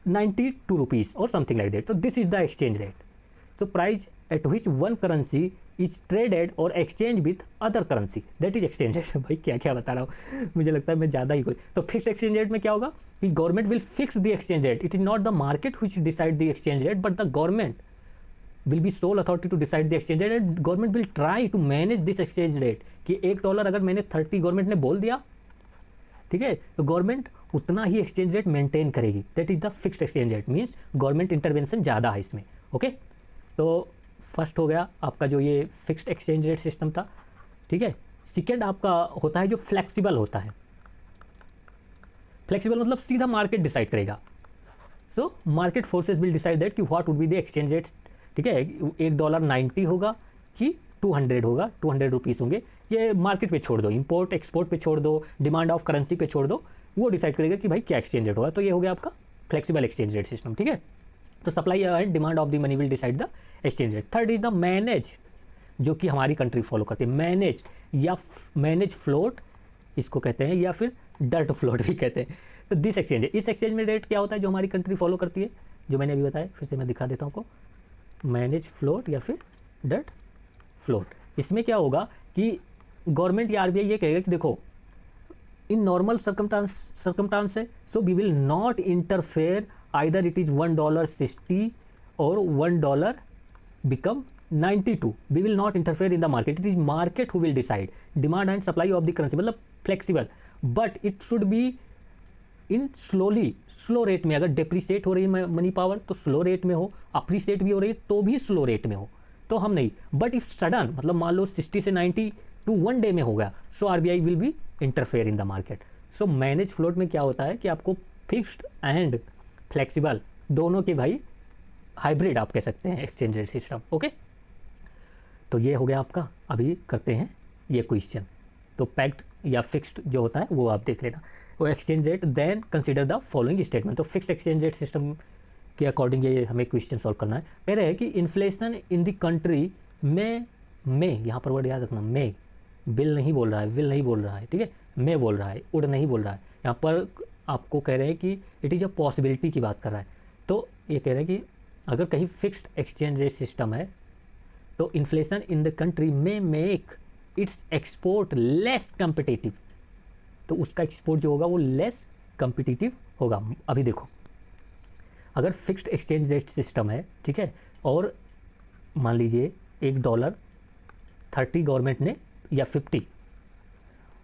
92 rupees और समथिंग लाइक दैट, तो this is the exchange rate. तो price at which one currency is traded और exchange with other currency, that is exchange rate. भाई क्या क्या बता रहा हूँ, मुझे लगता है मैं ज़्यादा ही कोई। तो फिक्स एक्सचेंज रेट में क्या होगा कि government will fix the exchange rate, it is not the market which decide the exchange rate but the government will be sole authority to decide the exchange rate and government will try to manage this exchange rate कि $1 अगर मैंने 30 government ने बोल दिया, ठीक है, तो government उतना ही एक्सचेंज रेट मेंटेन करेगी, that is the fixed exchange rate. Means government intervention ज़्यादा है इसमें। ओके, तो फर्स्ट हो गया आपका जो ये फिक्स्ड एक्सचेंज रेट सिस्टम था। ठीक है, सेकेंड आपका होता है जो फ्लेक्सिबल होता है। फ्लेक्सिबल मतलब सीधा मार्केट डिसाइड करेगा। So market forces will decide that कि what would be the exchange rates. ठीक है, $1 90 होगा कि 200 होगा, 200 रुपीज़ होंगे, ये मार्केट पे छोड़ दो, इंपोर्ट एक्सपोर्ट पे छोड़ दो, डिमांड ऑफ करेंसी पे छोड़ दो, वो डिसाइड करेगा कि भाई क्या एक्सचेंज रेट होगा। तो ये हो गया आपका फ्लेक्सिबल एक्सचेंज रेट सिस्टम। ठीक है, तो supply and demand of the money will decide the exchange rate. Third is the manage, जो कि हमारी कंट्री फॉलो करती है। मैनेज या मैनेज फ्लोट इसको कहते हैं, या फिर डर्ट फ्लोट भी कहते हैं। तो दिस एक्सचेंज, इस एक्सचेंज में रेट क्या होता है जो हमारी कंट्री फॉलो करती है, जो मैंने अभी बताया, फिर से मैं दिखा देता हूँ आपको, मैनेज फ्लोट या फिर डर्ट फ्लोट। इसमें क्या होगा कि गवर्नमेंट या आरबीआई ये कहेगा कि देखो इन नॉर्मल सर्कमस्टांस से, so we will not interfere either it is $1.60 और $1 become 92, we will not interfere in the market, it is market who will decide demand and supply of the currency. मतलब flexible, but it should be in slow rate में। अगर depreciate हो रही है money power तो slow rate में हो, appreciate भी हो रही है तो भी स्लो रेट में हो, तो हम नहीं। बट इफ सडन मतलब मान लो 60 से 90 टू 1 डे में हो गया, सो RBI will be interfere in the market. So manage float में क्या होता है कि आपको फिक्स्ड एंड फ्लेक्सिबल दोनों के भाई हाइब्रिड आप कह सकते हैं एक्सचेंज रेट सिस्टम। ओके, तो ये हो गया आपका। अभी करते हैं ये क्वेश्चन। तो पैक्ड या फिक्स्ड जो होता है वो आप देख लेना, वो exchange rate then consider the following statement. तो फिक्स्ड एक्सचेंज रेट सिस्टम के अकॉर्डिंग ये हमें क्वेश्चन सॉल्व करना है। कह रहे हैं कि इन्फ्लेशन इन द कंट्री में यहाँ पर वर्ड याद रखना, में बिल नहीं बोल रहा है, विल नहीं बोल रहा है, ठीक है, में बोल रहा है, उड नहीं बोल रहा है। यहाँ पर आपको कह रहे हैं कि इट इज़ अ पॉसिबिलिटी की बात कर रहा है। तो ये कह रहे हैं कि अगर कहीं फिक्स्ड एक्सचेंज रेट सिस्टम है तो इन्फ्लेशन इन द कंट्री में make it's export less competitive, तो उसका एक्सपोर्ट जो होगा वो लेस कम्पिटिटिव होगा। अभी देखो अगर फिक्स्ड एक्सचेंज रेट सिस्टम है, ठीक है, और मान लीजिए $1 30 गवर्नमेंट ने या 50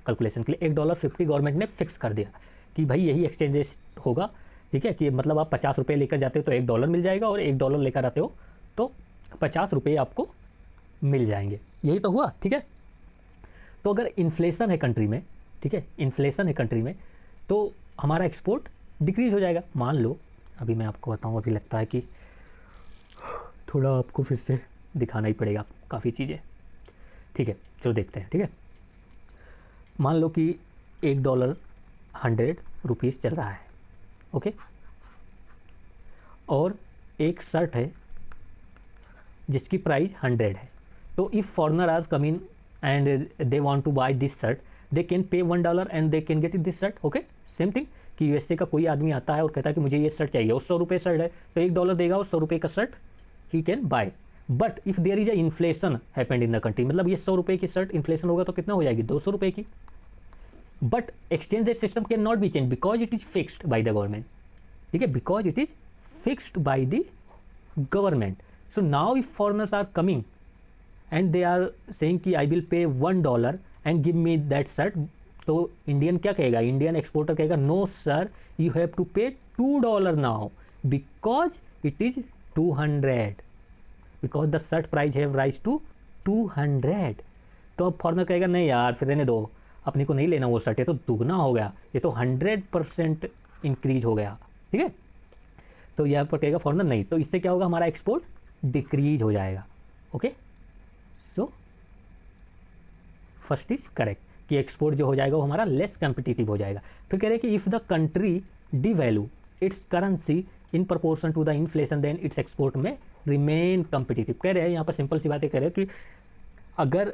कैलकुलेशन के लिए $1.50 गवर्नमेंट ने फिक्स कर दिया कि भाई यही एक्सचेंज रेट होगा, ठीक है, कि मतलब आप 50 रुपये लेकर जाते हो तो $1 मिल जाएगा, और $1 लेकर आते हो तो 50 रुपये आपको मिल जाएंगे। यही तो हुआ, ठीक है। तो अगर इन्फ्लेशन है कंट्री में, ठीक है, इन्फ्लेशन है कंट्री में, तो हमारा एक्सपोर्ट डिक्रीज हो जाएगा। मान लो, अभी मैं आपको बताऊँ, अभी लगता है कि थोड़ा आपको फिर से दिखाना ही पड़ेगा काफ़ी चीज़ें, ठीक है। चलो देखते हैं, ठीक है। मान लो कि $1 100 रुपीज़ चल रहा है, ओके, और एक शर्ट है जिसकी प्राइस 100 है। तो if foreigner are coming and they want to buy this shirt, they can pay $1 and they can get this shirt, okay. Same thing कि यूएसए का कोई आदमी आता है और कहता है कि मुझे ये शर्ट चाहिए, और 100 रुपये शर्ट है, तो $1 देगा और 100 रुपये का शर्ट ही can buy. But if there is a inflation happened in the country, मतलब ये 100 रुपये की शर्ट इन्फ्लेशन होगा तो कितना हो जाएगी, 200 रुपये की। But exchange rate system can not be change because it is fixed by the government, ठीक है, because it is fixed by the government. So now if foreigners are coming and they are saying कि I will pay $1 and give me that shirt, तो Indian क्या कहेगा, Indian exporter कहेगा no sir, you have to pay $2 now because it is 200, because the shirt price have rise to 200। तो अब foreigner कहेगा नहीं यार फिर रहने दो, अपने को नहीं लेना वो शर्ट, ये तो दुगना हो गया, ये तो 100% इंक्रीज हो गया, ठीक है। तो यहाँ पर कहेगा फॉरनर नहीं, तो इससे क्या होगा, हमारा एक्सपोर्ट डिक्रीज हो जाएगा, okay. So first is correct कि एक्सपोर्ट जो हो जाएगा वो हमारा लेस कॉम्पिटिटिव हो जाएगा। फिर कह रहे हैं कि if the country devalue its currency in proportion to the inflation then its export में रिमेन कॉम्पिटिटिव। कह रहे हैं यहाँ पर सिंपल सी बातें कह रहे हैं कि अगर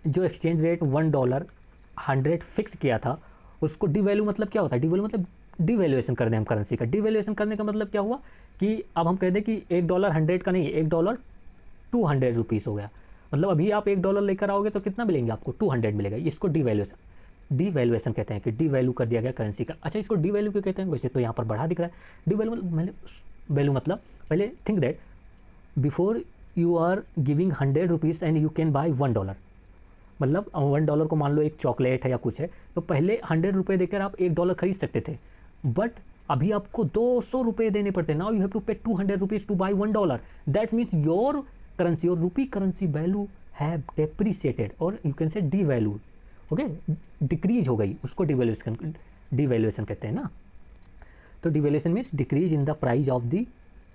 जो एक्सचेंज रेट $1 100 फिक्स किया था, उसको डिवैल्यू मतलब क्या होता है, डिवैल्यू मतलब डिवैल्यूएशन कर दें हम करेंसी का। डिवैल्यूएशन करने का मतलब क्या हुआ कि अब हम कह दें कि $1 100 का नहीं, $1 200 रुपीज़ हो गया, मतलब अभी आप $1 लेकर आओगे तो कितना मिलेंगे आपको, 200 मिलेगा। इसको डिवैल्यूएशन कहते हैं कि डिवैल्यू कर दिया गया करेंसी का। अच्छा, इसको डिवैल्यू क्यों कहते हैं, वैसे तो यहाँ पर बढ़ा दिख रहा है। डिवैल्यू मतलब पहले think that before you are giving 100 rupees and you can buy $1, मतलब $1 को मान लो एक चॉकलेट है या कुछ है, तो पहले 100 रुपये देकर आप $1 खरीद सकते थे, बट अभी आपको 200 रुपये देने पड़ते हैं। नाउ यू हैव टू पे 200 rupees two by $1। That means your currency और रूपी करेंसी वैल्यू हैव डेप्रिसिएटेड, और यू कैन से डीवैल्यूड, ओके, डिक्रीज हो गई, उसको डिवैल्यूएशन कहते हैं ना। तो devaluation means decrease in the price of the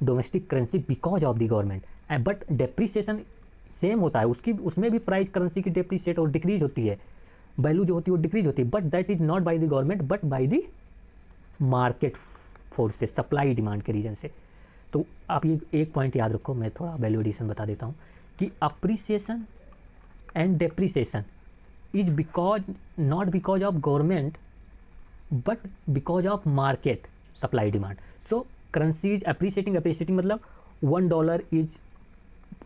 domestic currency because of the government. But depreciation same होता है, उसमें भी प्राइस करेंसी की डेप्रिसिएट और डिक्रीज होती है, वैल्यू जो होती है वो डिक्रीज होती है, but that is not bye the government but by the market forces, supply demand के रीजन से। तो आप ये एक पॉइंट याद रखो, मैं थोड़ा वैल्यू एडिशन बता देता हूँ कि appreciation and depreciation is because not because of government but because of market supply demand. So currency is appreciating मतलब $1 इज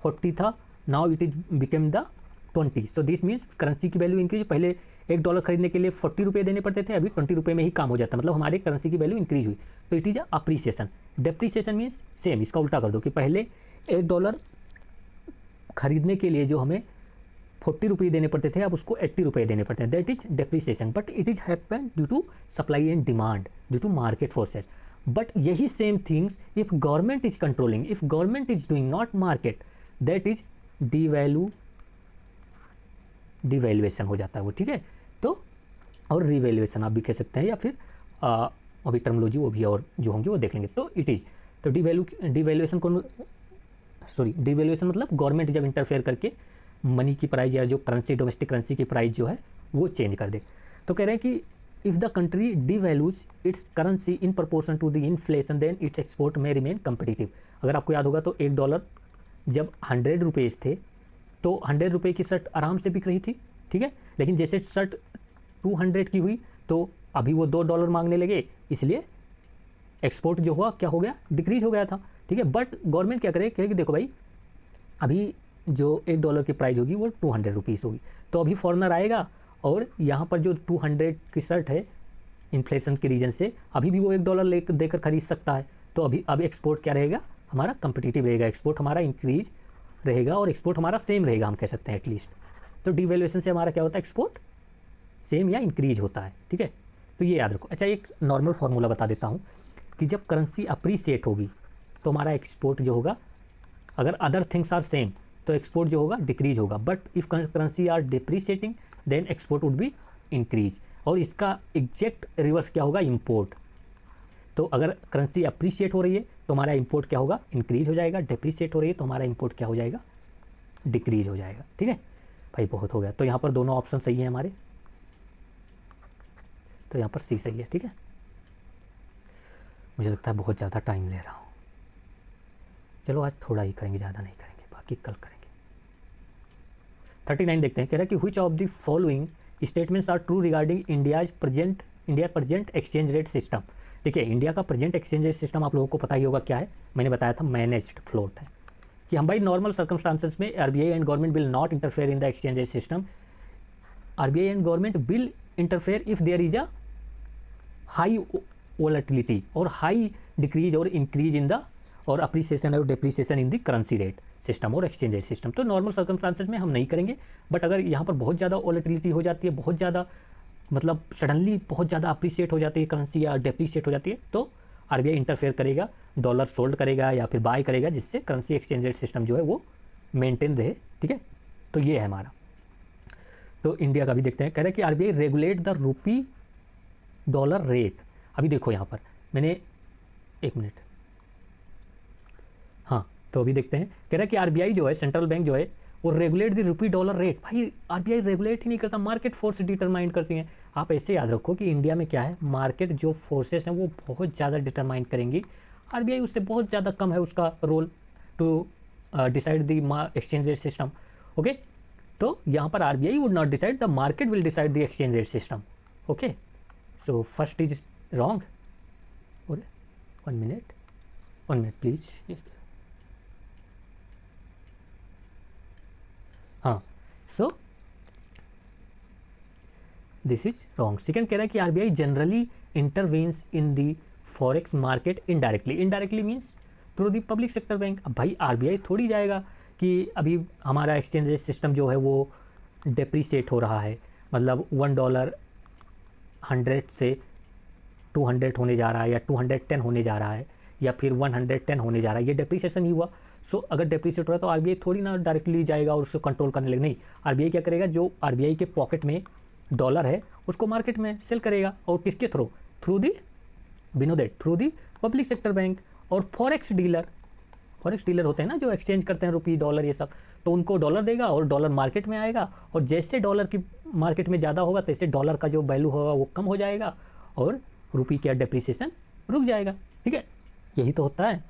40 था, now it is became the 20। So this means currency की value increase, पहले $1 खरीदने के लिए 40 रुपये देने पड़ते थे, अभी 20 रुपये में ही काम हो जाता, मतलब हमारे करेंसी की वैल्यू इंक्रीज हुई, तो it is appreciation. Depreciation means same, इसका उल्टा कर दो कि पहले $1 खरीदने के लिए जो हमें 40 रुपये देने पड़ते थे, अब उसको 80 रुपये देने पड़ते हैं, that is depreciation. But it is happen due to supply and demand, due to market forces. But यही same things if government is controlling, if government is doing not market, that is devaluation हो जाता है वो, ठीक है। तो और revaluation आप भी कह सकते हैं, या फिर अभी टर्मोलॉजी वो भी और जो होंगे वो देख लेंगे। तो इट इज़, तो डिवैल्यूएशन को डिवैल्यूएशन मतलब गवर्नमेंट जब इंटरफेयर करके मनी की प्राइस या जो करेंसी डोमेस्टिक करेंसी की प्राइस जो है वो चेंज कर दे। तो कह रहे हैं कि if the country devalues its currency in proportion to the inflation then its export में रिमेन कम्पिटिटिव। अगर आपको याद होगा तो $1 जब 100 रुपीज़ थे तो 100 रुपये की शर्ट आराम से बिक रही थी, ठीक है, लेकिन जैसे शर्ट 200 की हुई तो अभी वो $2 मांगने लगे, इसलिए एक्सपोर्ट जो हुआ क्या हो गया, डिक्रीज हो गया था, ठीक है। बट गवर्नमेंट क्या करे, कहे कि देखो भाई अभी जो $1 की प्राइस होगी वो 200 रुपीज़ होगी, तो अभी फॉरनर आएगा और यहाँ पर जो 200 की शर्ट है इन्फ्लेशन के रीजन से अभी भी वो $1 देकर खरीद सकता है, तो अब एक्सपोर्ट क्या रहेगा, हमारा कंपिटिटिव रहेगा, एक्सपोर्ट हमारा इंक्रीज रहेगा और एक्सपोर्ट हमारा सेम रहेगा, हम कह सकते हैं एटलीस्ट। तो डिवैल्यूएशन से हमारा क्या होता है, एक्सपोर्ट सेम या इंक्रीज होता है, ठीक है। तो ये याद रखो। अच्छा, एक नॉर्मल फार्मूला बता देता हूँ कि जब करेंसी अप्रीशिएट होगी तो हमारा एक्सपोर्ट जो होगा, अगर अदर थिंग्स आर सेम तो एक्सपोर्ट जो होगा डिक्रीज होगा, but if currency are depreciating then export would be increase. और इसका एग्जैक्ट रिवर्स क्या होगा, इम्पोर्ट। तो अगर करेंसी अप्रीशिएट हो रही है तो हमारा इंपोर्ट क्या होगा, इंक्रीज हो जाएगा। डिप्रीशिएट हो रही है तो हमारा इंपोर्ट क्या हो जाएगा, डिक्रीज हो जाएगा। ठीक है भाई, बहुत हो गया। तो यहाँ पर दोनों ऑप्शन सही है हमारे, तो यहाँ पर सी सही है। ठीक है, मुझे लगता है बहुत ज़्यादा टाइम ले रहा हूँ। चलो आज थोड़ा ही करेंगे, ज़्यादा नहीं करेंगे, बाकी कल करेंगे। 39 देखते हैं, कह रहा है कि which of the following statements are true regarding India present exchange rate system. देखिए, इंडिया का प्रेजेंट एक्सचेंज रेट सिस्टम आप लोगों को पता ही होगा क्या है, मैंने बताया था मैनेज्ड फ्लोट है। कि हम भाई नॉर्मल सर्कमस्टांसेस में RBI and government will not interfere in the exchange rate system. RBI and government will interfere if there is a high volatility और हाई डिक्रीज और इंक्रीज इन द और appreciation और depreciation in the currency rate system और exchange rate system. तो normal circumstances में हम नहीं करेंगे, बट अगर यहाँ पर बहुत ज़्यादा वोलेटिलिटी हो जाती है, बहुत ज़्यादा मतलब सडनली बहुत ज़्यादा अप्रिशिएट हो जाती है करेंसी या डेप्रिशिएट हो जाती है, तो आरबीआई इंटरफेयर करेगा, डॉलर सोल्ड करेगा या फिर बाय करेगा, जिससे करेंसी एक्सचेंज रेट सिस्टम जो है वो मेंटेन रहे। ठीक है, तो ये है हमारा। तो इंडिया का भी देखते हैं, कह रहे हैं कि RBI regulate the rupee dollar rate. अभी देखो यहाँ पर मैंने एक मिनट, हाँ, तो अभी देखते हैं, कह रहा है कि आरबीआई जो है, सेंट्रल बैंक जो है, वो regulate the rupee dollar rate. भाई आरबीआई रेगुलेट ही नहीं करता, मार्केट फोर्स डिटरमाइन करती हैं। आप ऐसे याद रखो कि इंडिया में क्या है, मार्केट जो फोर्सेस हैं वो बहुत ज़्यादा डिटरमाइन करेंगी, आरबीआई उससे बहुत ज़्यादा कम है उसका role to decide the exchange rate system. Okay, तो यहाँ पर RBI would not decide, the market will decide the exchange rate system. Okay, so first is wrong. और 1 मिनट प्लीज, हाँ, so this is wrong. Second कह रहा है कि RBI generally intervenes in the forex market indirectly. Indirectly means through the public sector bank. अब भाई RBI थोड़ी जाएगा कि अभी हमारा एक्सचेंज रेट सिस्टम जो है वो डेप्रीशिएट हो रहा है, मतलब $1 100 से 200 होने जा रहा है या 210 होने जा रहा है या फिर 110 होने जा रहा है, ये डेप्रीसिएशन ही हुआ। सो अगर डेप्रीशिएट हो रहा है तो आरबीआई थोड़ी ना डायरेक्टली जाएगा और उसको कंट्रोल करने लगेगा, नहीं। आरबीआई क्या करेगा, जो आरबीआई के पॉकेट में डॉलर है उसको मार्केट में सेल करेगा, और किसके थ्रू, थ्रू दी बिनो through the public sector bank और फॉरेक्स डीलर। फॉरेक्स डीलर होते हैं ना जो एक्सचेंज करते हैं रुपी डॉलर ये सब, तो उनको डॉलर देगा और डॉलर मार्केट में आएगा, और जैसे डॉलर की मार्केट में ज़्यादा होगा तैसे डॉलर का जो वैल्यू होगा वो कम हो जाएगा और रुपी का डेप्रिसिएशन रुक जाएगा। ठीक है, यही तो होता है।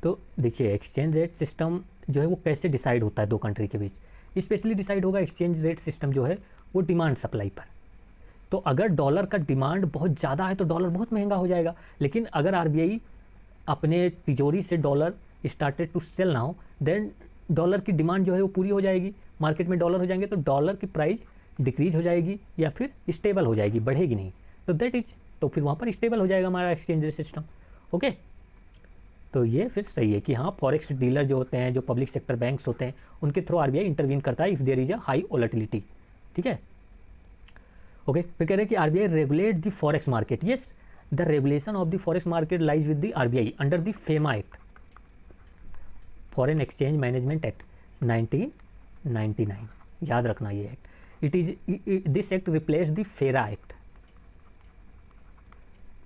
तो देखिए, एक्सचेंज रेट सिस्टम जो है वो कैसे डिसाइड होता है दो कंट्री के बीच, स्पेशली डिसाइड होगा एक्सचेंज रेट सिस्टम जो है वो डिमांड सप्लाई पर। तो अगर डॉलर का डिमांड बहुत ज़्यादा है तो डॉलर बहुत महंगा हो जाएगा, लेकिन अगर आरबीआई अपने तिजोरी से dollar started to sell now, then dollar की डिमांड जो है वो पूरी हो जाएगी, मार्केट में डॉलर हो जाएंगे तो डॉलर की प्राइस डिक्रीज हो जाएगी या फिर स्टेबल हो जाएगी, बढ़ेगी नहीं। तो दैट इज, तो फिर वहाँ पर स्टेबल हो जाएगा हमारा एक्सचेंज रेट सिस्टम। ओके, तो ये फिर सही है कि हाँ, फॉरेक्स डीलर जो होते हैं, जो पब्लिक सेक्टर बैंक्स होते हैं, उनके थ्रू आरबीआई इंटरवीन करता है if there is a high volatility. ठीक है, ओके। फिर कह रहे हैं कि RBI regulate the forex market. Yes, the regulation of the forex market lies with the RBI under the FEMA act, foreign exchange management act 1999। याद रखना ये act, it is this act replace the FERA act,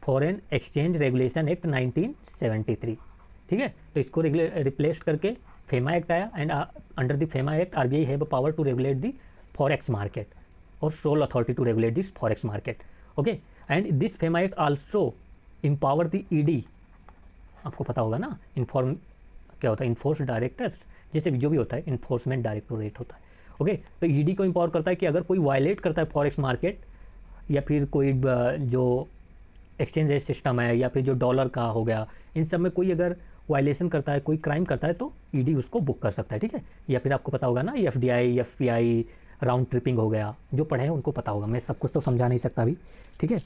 foreign exchange regulation act 1973। ठीक है, तो इसको replace करके FEMA act आया, and under the FEMA act RBI have a power to regulate the forex market और sole authority to regulate this forex market. Okay, and this FEMA act also empower the ED. आपको पता होगा ना, inform क्या होता है, enforce directors, जैसे भी जो भी होता है इन्फोर्समेंट डायरेक्टोरेट होता है। ओके, तो ईडी को इम्पावर करता है कि अगर कोई वायलेट करता है फॉरेक्स मार्केट या फिर कोई जो एक्सचेंज रेट सिस्टम है या फिर जो डॉलर का हो गया, इन सब में कोई अगर वायलेशन करता है, कोई क्राइम करता है, तो ईडी उसको बुक कर सकता है। ठीक है, या फिर आपको पता होगा ना एफडीआई, एफपीआई, राउंड ट्रिपिंग हो गया, जो पढ़े हैं उनको पता होगा, मैं सब कुछ तो समझा नहीं सकता अभी। ठीक है,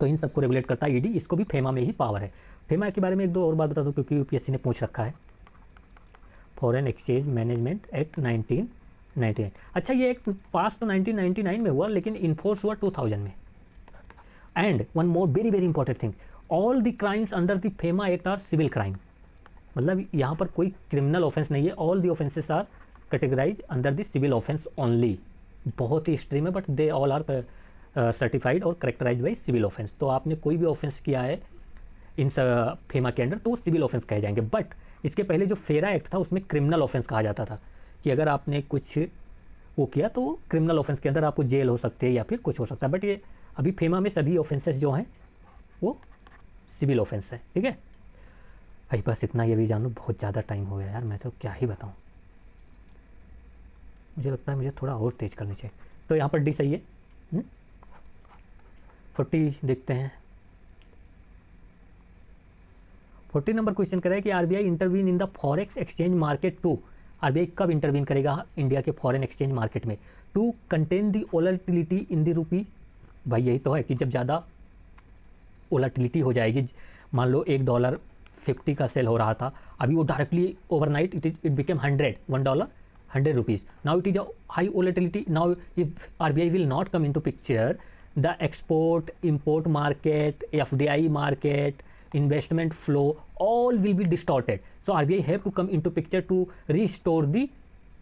तो इन सबको रेगुलेट करता है ईडी, इसको भी फेमा में ही पावर है। फेमा के बारे में एक दो और बात बता दूँ क्योंकि यूपीएससी ने पूछ रखा है, फॉरेन एक्सचेंज मैनेजमेंट एक्ट 1999। अच्छा, ये एक्ट पास तो 1999 में हुआ, लेकिन इन्फोर्स हुआ 2000 में। And one more very very important thing, all the crimes under the FEMA act are civil crime. मतलब यहाँ पर कोई क्रिमिनल ऑफेंस नहीं है, all the offences are categorise under the civil offence only. बहुत ही एक्सट्रीम है but they all are certified और करेक्टराइज बाई सिविल ऑफेंस। तो आपने कोई भी ऑफेंस किया है इन फेमा के अंडर तो वो सिविल ऑफेंस कहे जाएंगे। बट इसके पहले जो फेरा एक्ट था उसमें क्रिमिनल ऑफेंस कहा जाता था कि अगर आपने कुछ वो किया तो क्रिमिनल ऑफेंस के अंदर आपको जेल हो सकती है या फिर कुछ हो सकता है। बट ये अभी फेमा में सभी ऑफेंसेस जो हैं वो सिविल ऑफेंस है, ठीक है भाई। बस इतना, ये भी जान लो बहुत ज़्यादा टाइम हो गया यार, मैं तो क्या ही बताऊँ। मुझे लगता है मुझे थोड़ा और तेज़ करनी चाहिए। तो यहाँ पर डी सही है। 40 देखते हैं। 40 नंबर क्वेश्चन कर रहा है कि RBI intervene in the forex exchange market to, RBI कब इंटरवीन करेगा इंडिया के फॉरेन एक्सचेंज मार्केट में, to contain the volatility in the rupee. भाई यही तो है कि जब ज़्यादा वोलेटिलिटी हो जाएगी, मान लो $1 का सेल हो रहा था, अभी वो directly overnight it became 100 ₹100। Now it is a high volatility. Now if RBI will not come into picture, the export import market, FDI market, investment flow, all will be distorted. So RBI have to come into picture to restore the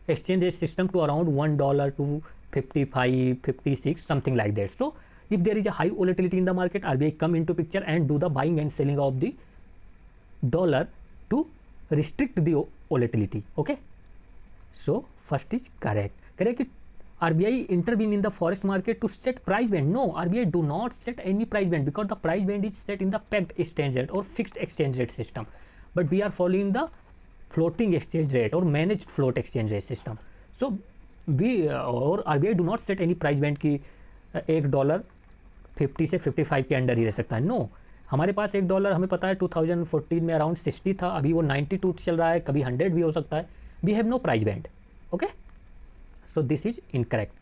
exchange rate system to around $1 to 55, 56, something like that. So if there is a high volatility in the market, RBI come into picture and do the buying and selling of the dollar to restrict the volatility. Okay, so first is correct. RBI intervene in the forex market to set price band. No, RBI do not set any price band because the price band is set in the pegged exchange rate or fixed exchange rate system. But we are following the floating exchange rate or managed float exchange rate system. So we और RBI do not set any price band कि $1 50 से 55 के under ही रह सकता है। No, हमारे पास $1 हमें पता है 2014 में अराउंड 60 था, अभी वो 92 चल रहा है, कभी 100 भी हो सकता है। We have no price band. Okay, so this is incorrect.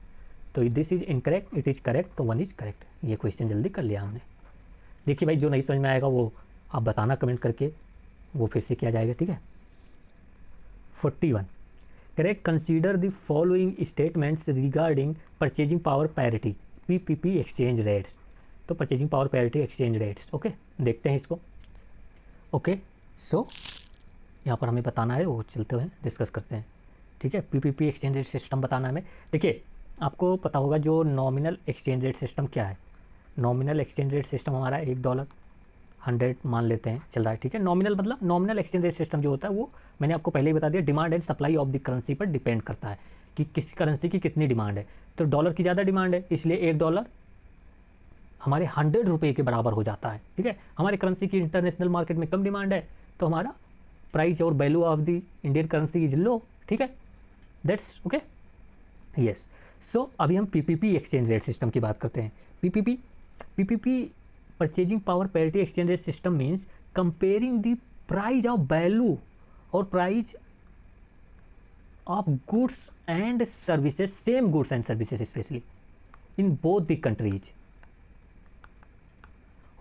तो this is incorrect, it is correct, तो 1 इज करेक्ट। ये क्वेश्चन जल्दी कर लिया हमने। देखिए भाई, जो नहीं समझ में आएगा वो आप बताना कमेंट करके, वो फिर से किया जाएगा, ठीक है। 41 correct, consider the following statements regarding purchasing power parity PPP exchange rates. तो purchasing power parity exchange rates, okay, देखते हैं इसको। ओके, सो यहाँ पर हमें बताना है, वो चलते हुए डिस्कस करते हैं, ठीक है। पीपीपी एक्सचेंज रेट सिस्टम बताना है हमें। देखिए, आपको पता होगा जो नॉमिनल एक्सचेंज रेट सिस्टम क्या है। नॉमिनल एक्सचेंज रेट सिस्टम हमारा $1 100 मान लेते हैं चल रहा है, ठीक है। नॉमिनल मतलब नॉमिनल एक्सचेंज रेट सिस्टम जो होता है वो मैंने आपको पहले ही बता दिया, demand and supply of the currency पर डिपेंड करता है कि किस करेंसी की कितनी डिमांड है। तो डॉलर की ज़्यादा डिमांड है, इसलिए $1 हमारे ₹100 के बराबर हो जाता है, ठीक है। हमारे करेंसी की इंटरनेशनल मार्केट में कम डिमांड है तो हमारा प्राइस और value of the Indian currency is low, ठीक है। That's okay, yes. सो अभी हम पीपीपी एक्सचेंज रेट सिस्टम की बात करते हैं। PPP purchasing power parity exchange rate system means comparing the price of value और price of goods and services, same goods and services specially in both the countries.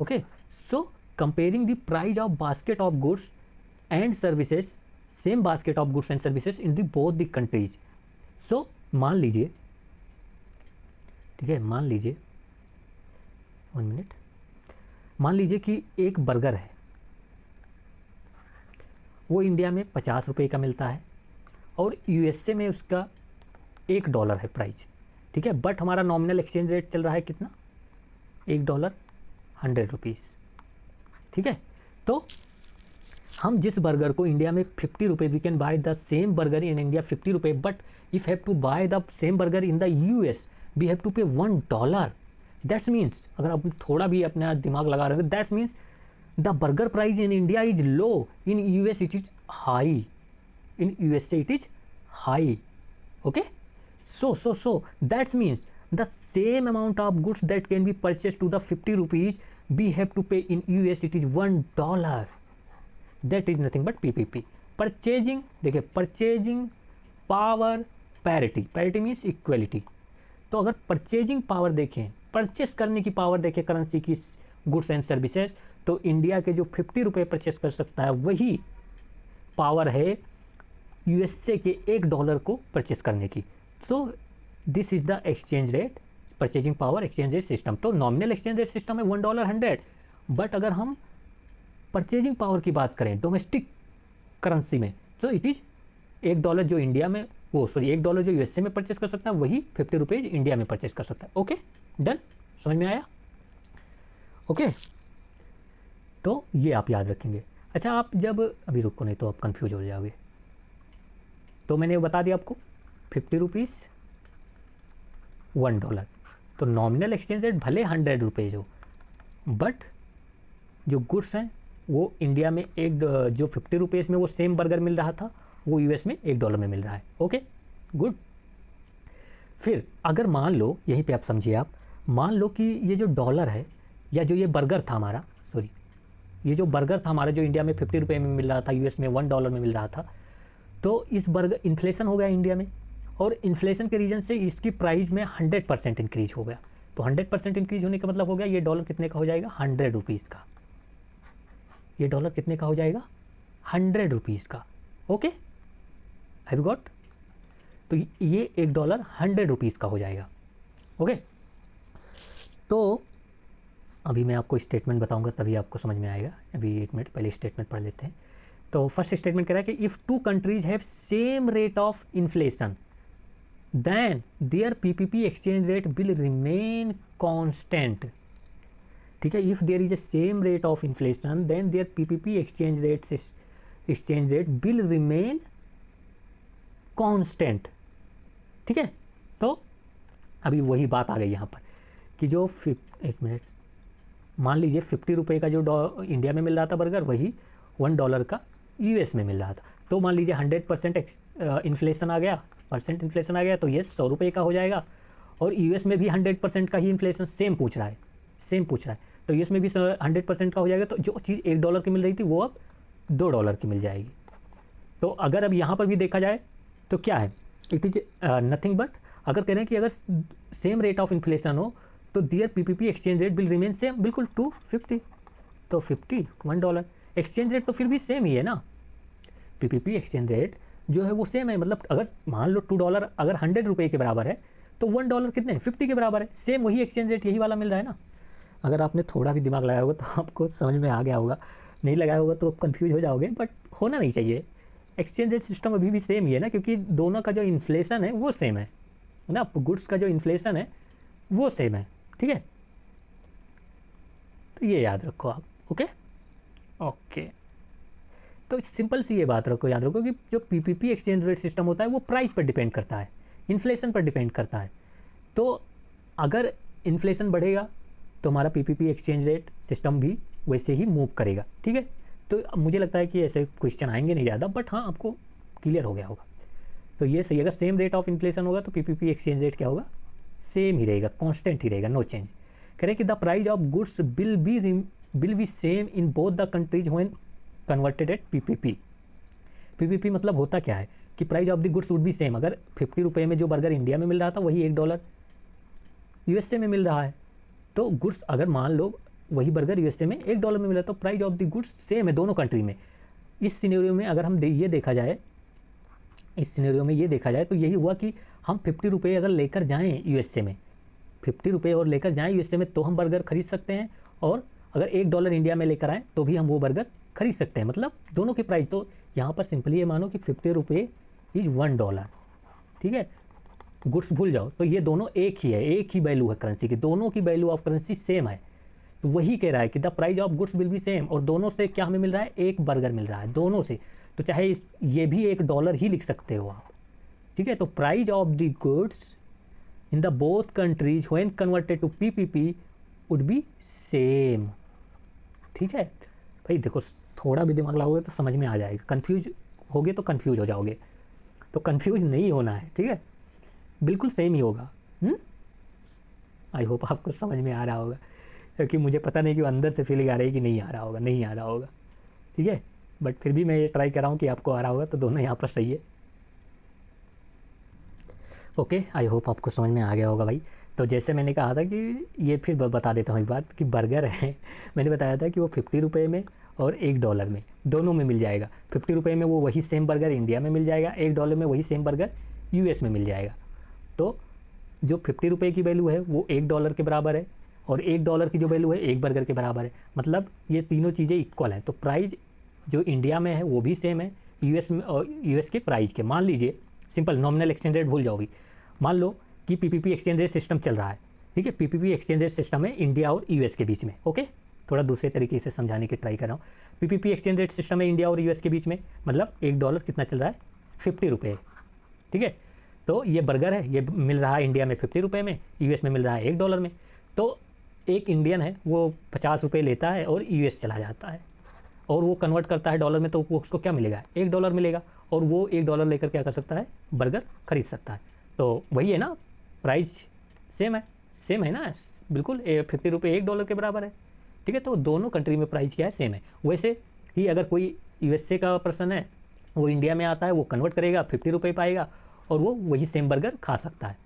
Okay, so comparing the price of basket of goods and services, same basket of goods and services in the both the countries. So मान लीजिए, ठीक है, मान लीजिए 1 minute, मान लीजिए कि एक बर्गर है, वो इंडिया में ₹50 का मिलता है और यूएसए में उसका $1 है प्राइस, ठीक है। बट हमारा नॉमिनल एक्सचेंज रेट चल रहा है कितना, $1 100, ठीक है। तो हम जिस बर्गर को इंडिया में ₹50, we can buy the same burger in India ₹50, but if have to buy the same burger in the US we have to pay $1। That's means, अगर आप थोड़ा भी अपना दिमाग लगा रहे हो, that's means the burger price in India is low, in US it is high, in USA it is high. Okay, so that means the same amount of goods that can be purchased to the ₹50 we have to pay in US it is $1। that is nothing but PPP। Purchasing, देखिए purchasing power parity, parity means equality. तो अगर purchasing power देखें, purchase करने की power देखें currency की goods and services, तो India के जो ₹50 परचेस कर सकता है वही पावर है यूएसए के $1 को परचेस करने की। सो this is the exchange rate purchasing power exchange rate system. तो नॉमिनल एक्सचेंज रेट सिस्टम है $1 100, बट अगर हम परचेजिंग पावर की बात करें डोमेस्टिक करेंसी में, तो इट इज़ $1 जो इंडिया में, $1 जो यूएसए में परचेस कर सकता है, वही ₹50 इंडिया में परचेस कर सकता है। ओके, डन, समझ में आया? ओके, तो ये आप याद रखेंगे। अच्छा, आप जब अभी रुको, नहीं तो आप कंफ्यूज हो जाओगे। तो मैंने बता दिया आपको ₹50 $1, तो नॉमिनल एक्सचेंज रेट भले ₹100 हो, बट जो गुड्स हैं वो इंडिया में जो ₹50 में वो सेम बर्गर मिल रहा था, वो यूएस में $1 में मिल रहा है। Okay, good. फिर अगर मान लो, यहीं पे आप समझिए, आप मान लो कि ये जो डॉलर है या जो ये बर्गर था हमारा, ये जो बर्गर था हमारा जो इंडिया में ₹50 में मिल रहा था, यूएस में $1 में मिल रहा था, तो इस बर्गर इन्फ्लेशन हो गया इंडिया में, और इन्फ्लेशन के रीज़न से इसकी प्राइस में 100% इंक्रीज हो गया। तो 100% इंक्रीज होने का मतलब हो गया ये डॉलर कितने का हो जाएगा? ₹100 का। ये डॉलर कितने का हो जाएगा? ₹100 का। Okay, have got? तो ये $1 ₹100 का हो जाएगा। ओके, तो अभी मैं आपको स्टेटमेंट बताऊंगा, तभी आपको समझ में आएगा। अभी एक मिनट पहले स्टेटमेंट पढ़ लेते हैं। तो फर्स्ट स्टेटमेंट कह रहा है कि if two countries have same rate of inflation then their PPP exchange rate will remain constant. ठीक है, if there is a same rate of inflation then their PPP exchange rate will remain constant. ठीक है, तो अभी वही बात आ गई यहाँ पर कि जो एक मिनट, मान लीजिए ₹50 का जो इंडिया में मिल रहा था बर्गर, वही $1 का यूएस में मिल रहा था। तो मान लीजिए 100% इन्फ्लेशन आ गया, तो ये ₹100 का हो जाएगा। और यूएस में भी 100% का ही इन्फ्लेशन सेम पूछ रहा है, तो यूएस में भी 100% का हो जाएगा। तो जो चीज़ $1 की मिल रही थी वो अब $2 की मिल जाएगी। तो अगर अब यहाँ पर भी देखा जाए तो क्या है, इट इज़ नथिंग बट, अगर कह रहे हैं कि अगर सेम रेट ऑफ इन्फ्लेशन हो तो there PPP exchange rate will remain same, बिल्कुल 250, तो 50 $1। एक्सचेंज रेट तो फिर भी सेम ही है ना, पीपीपी एक्सचेंज रेट जो है वो सेम है। मतलब अगर मान लो $2 अगर ₹100 के बराबर है, तो $1 कितने 50 के बराबर है, सेम वही एक्सचेंज रेट यही वाला मिल रहा है ना। अगर आपने थोड़ा भी दिमाग लगाया होगा तो आपको समझ में आ गया होगा, नहीं लगाया होगा तो कन्फ्यूज हो जाओगे, बट होना नहीं चाहिए। एक्सचेंज रेट सिस्टम अभी भी सेम ही है ना, क्योंकि दोनों का जो इन्फ्लेशन है वो सेम है ना, गुड्स का जो इन्फ्लेशन है वो सेम है। ठीक है, तो ये याद रखो आप। ओके, तो सिंपल सी ये बात याद रखो कि जो पीपीपी एक्सचेंज रेट सिस्टम होता है वो प्राइस पर डिपेंड करता है, इन्फ्लेशन पर डिपेंड करता है। तो अगर इन्फ्लेशन बढ़ेगा तो हमारा पीपीपी एक्सचेंज रेट सिस्टम भी वैसे ही मूव करेगा। ठीक है, तो मुझे लगता है कि ऐसे क्वेश्चन आएंगे नहीं ज़्यादा, बट हाँ आपको क्लियर हो गया होगा। तो ये सही, अगर सेम रेट ऑफ इन्फ्लेशन होगा तो पीपीपी एक्सचेंज रेट क्या होगा? सेम ही रहेगा, कांस्टेंट ही रहेगा, नो चेंज। कह रहे कि the price of goods will be same in both the countries when converted at PPP. PPP मतलब होता क्या है कि price of the goods would be same. अगर ₹50 में जो बर्गर इंडिया में मिल रहा था वही $1 यूएसए में मिल रहा है, तो गुड्स अगर मान लो वही बर्गर यूएसए में $1 में मिला तो price of the goods same है दोनों कंट्री में। इस सिनेरियो में अगर हम ये देखा जाए तो यही हुआ कि हम ₹50 अगर लेकर जाएं यूएसए में, ₹50 और लेकर जाएं यूएसए में, तो हम बर्गर खरीद सकते हैं, और अगर $1 इंडिया में लेकर आएँ तो भी हम वो बर्गर खरीद सकते हैं। मतलब दोनों की प्राइस, तो यहाँ पर सिंपली ये मानो कि ₹50 इज़ $1। ठीक है, गुड्स भूल जाओ, तो ये दोनों एक ही है, एक ही वैल्यू है करेंसी की, दोनों की वैल्यू ऑफ करेंसी सेम है। तो वही कह रहा है कि the price of goods will be same, और दोनों से क्या हमें मिल रहा है? एक बर्गर मिल रहा है दोनों से। तो चाहे ये भी $1 ही लिख सकते हो आप। ठीक है, तो price of the goods in the both countries when converted to PPP would be same. ठीक है भाई, देखो थोड़ा भी दिमाग लगाओगे तो समझ में आ जाएगा, कंफ्यूज होगे तो कंफ्यूज हो जाओगे, तो कंफ्यूज नहीं होना है। ठीक है, बिल्कुल सेम ही होगा। आई होप आपको समझ में आ रहा होगा, क्योंकि मुझे पता नहीं कि अंदर से फीलिंग आ रही है कि नहीं आ रहा होगा। ठीक है, बट फिर भी मैं ये ट्राई कर रहा हूँ कि आपको आ रहा होगा, तो दोनों यहाँ पर सही है। ओके, आई होप आपको समझ में आ गया होगा भाई। तो जैसे मैंने कहा था कि ये फिर बता देता हूँ एक बात कि बर्गर है मैंने बताया था कि वो ₹50 में और $1 में दोनों में मिल जाएगा। ₹50 में वो वही सेम बर्गर इंडिया में मिल जाएगा, $1 में वही सेम बर्गर यूएस में मिल जाएगा। तो जो 50 रुपये की वैल्यू है वो $1 के बराबर है, और $1 की जो वैल्यू है 1 बर्गर के बराबर है। मतलब ये तीनों चीज़ें इक्वल हैं। तो प्राइस जो इंडिया में है वो भी सेम है यूएस में, और यूएस के प्राइस के। मान लीजिए सिंपल नॉमिनल एक्सचेंज रेट भूल जाओ भी, मान लो कि पीपीपी एक्सचेंज रेट सिस्टम चल रहा है, ठीक है। पीपीपी एक्सचेंज रेट सिस्टम है इंडिया और यूएस के बीच में, ओके। थोड़ा दूसरे तरीके से समझाने की ट्राई कर रहा हूँ। पीपीपी एक्सचेंज रेट सिस्टम है इंडिया और यूएस के बीच में, मतलब $1 कितना चल रहा है, 50 रुपये, ठीक है। तो ये बर्गर है, ये मिल रहा है इंडिया में 50 रुपये में, यूएस में मिल रहा है $1 में। तो एक इंडियन है वो 50 रुपये लेता है और यूएस चला जाता है, और वो कन्वर्ट करता है डॉलर में, तो उसको क्या मिलेगा, $1 मिलेगा, और वो $1 लेकर क्या कर सकता है, बर्गर खरीद सकता है। तो वही है ना, प्राइस सेम है ना, बिल्कुल 50 रुपये $1 के बराबर है, ठीक है। तो दोनों कंट्री में प्राइस क्या है, सेम है। वैसे ही अगर कोई यूएसए का पर्सन है, वो इंडिया में आता है, वो कन्वर्ट करेगा, 50 रुपये पाएगा, और वो वही सेम बर्गर खा सकता है।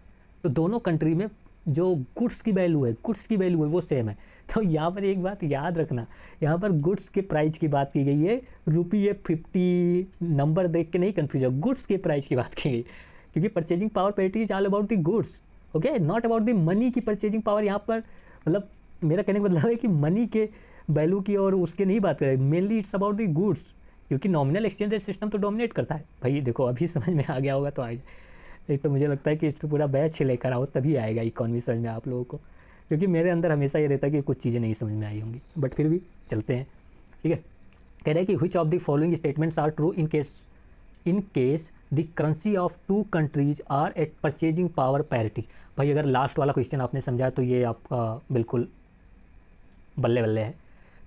तो दोनों कंट्री में जो गुड्स की वैल्यू है वो सेम है। तो यहाँ पर एक बात याद रखना, यहाँ पर गुड्स के प्राइस की बात की गई है, रुपये 50 नंबर देख के नहीं कन्फ्यूज हो, गुड्स के प्राइस की बात की गई, क्योंकि purchasing power parity is all about the goods, okay, not about the money की परचेजिंग पावर। यहाँ पर मतलब मेरा कहने का मतलब है कि मनी के वैल्यू की और उसके नहीं बात करें, mainly it's about the goods, क्योंकि नॉमिनल एक्सचेंज रेट सिस्टम तो डोमिनेट करता है। भाई देखो अभी समझ में आ गया होगा तो आगे, एक तो मुझे लगता है कि इस पर पूरा बैच लेकर आओ तभी आएगा इकॉनमी समझ में आप लोगों को, क्योंकि मेरे अंदर हमेशा ये रहता है कि कुछ चीज़ें नहीं समझ में आई होंगी, बट फिर भी चलते हैं, ठीक है। कह रहे हैं कि which of the following statements are true in case the currency of two countries are at purchasing power parity. भाई अगर लास्ट वाला क्वेश्चन आपने समझा तो ये आपका बिल्कुल बल्ले बल्ले है।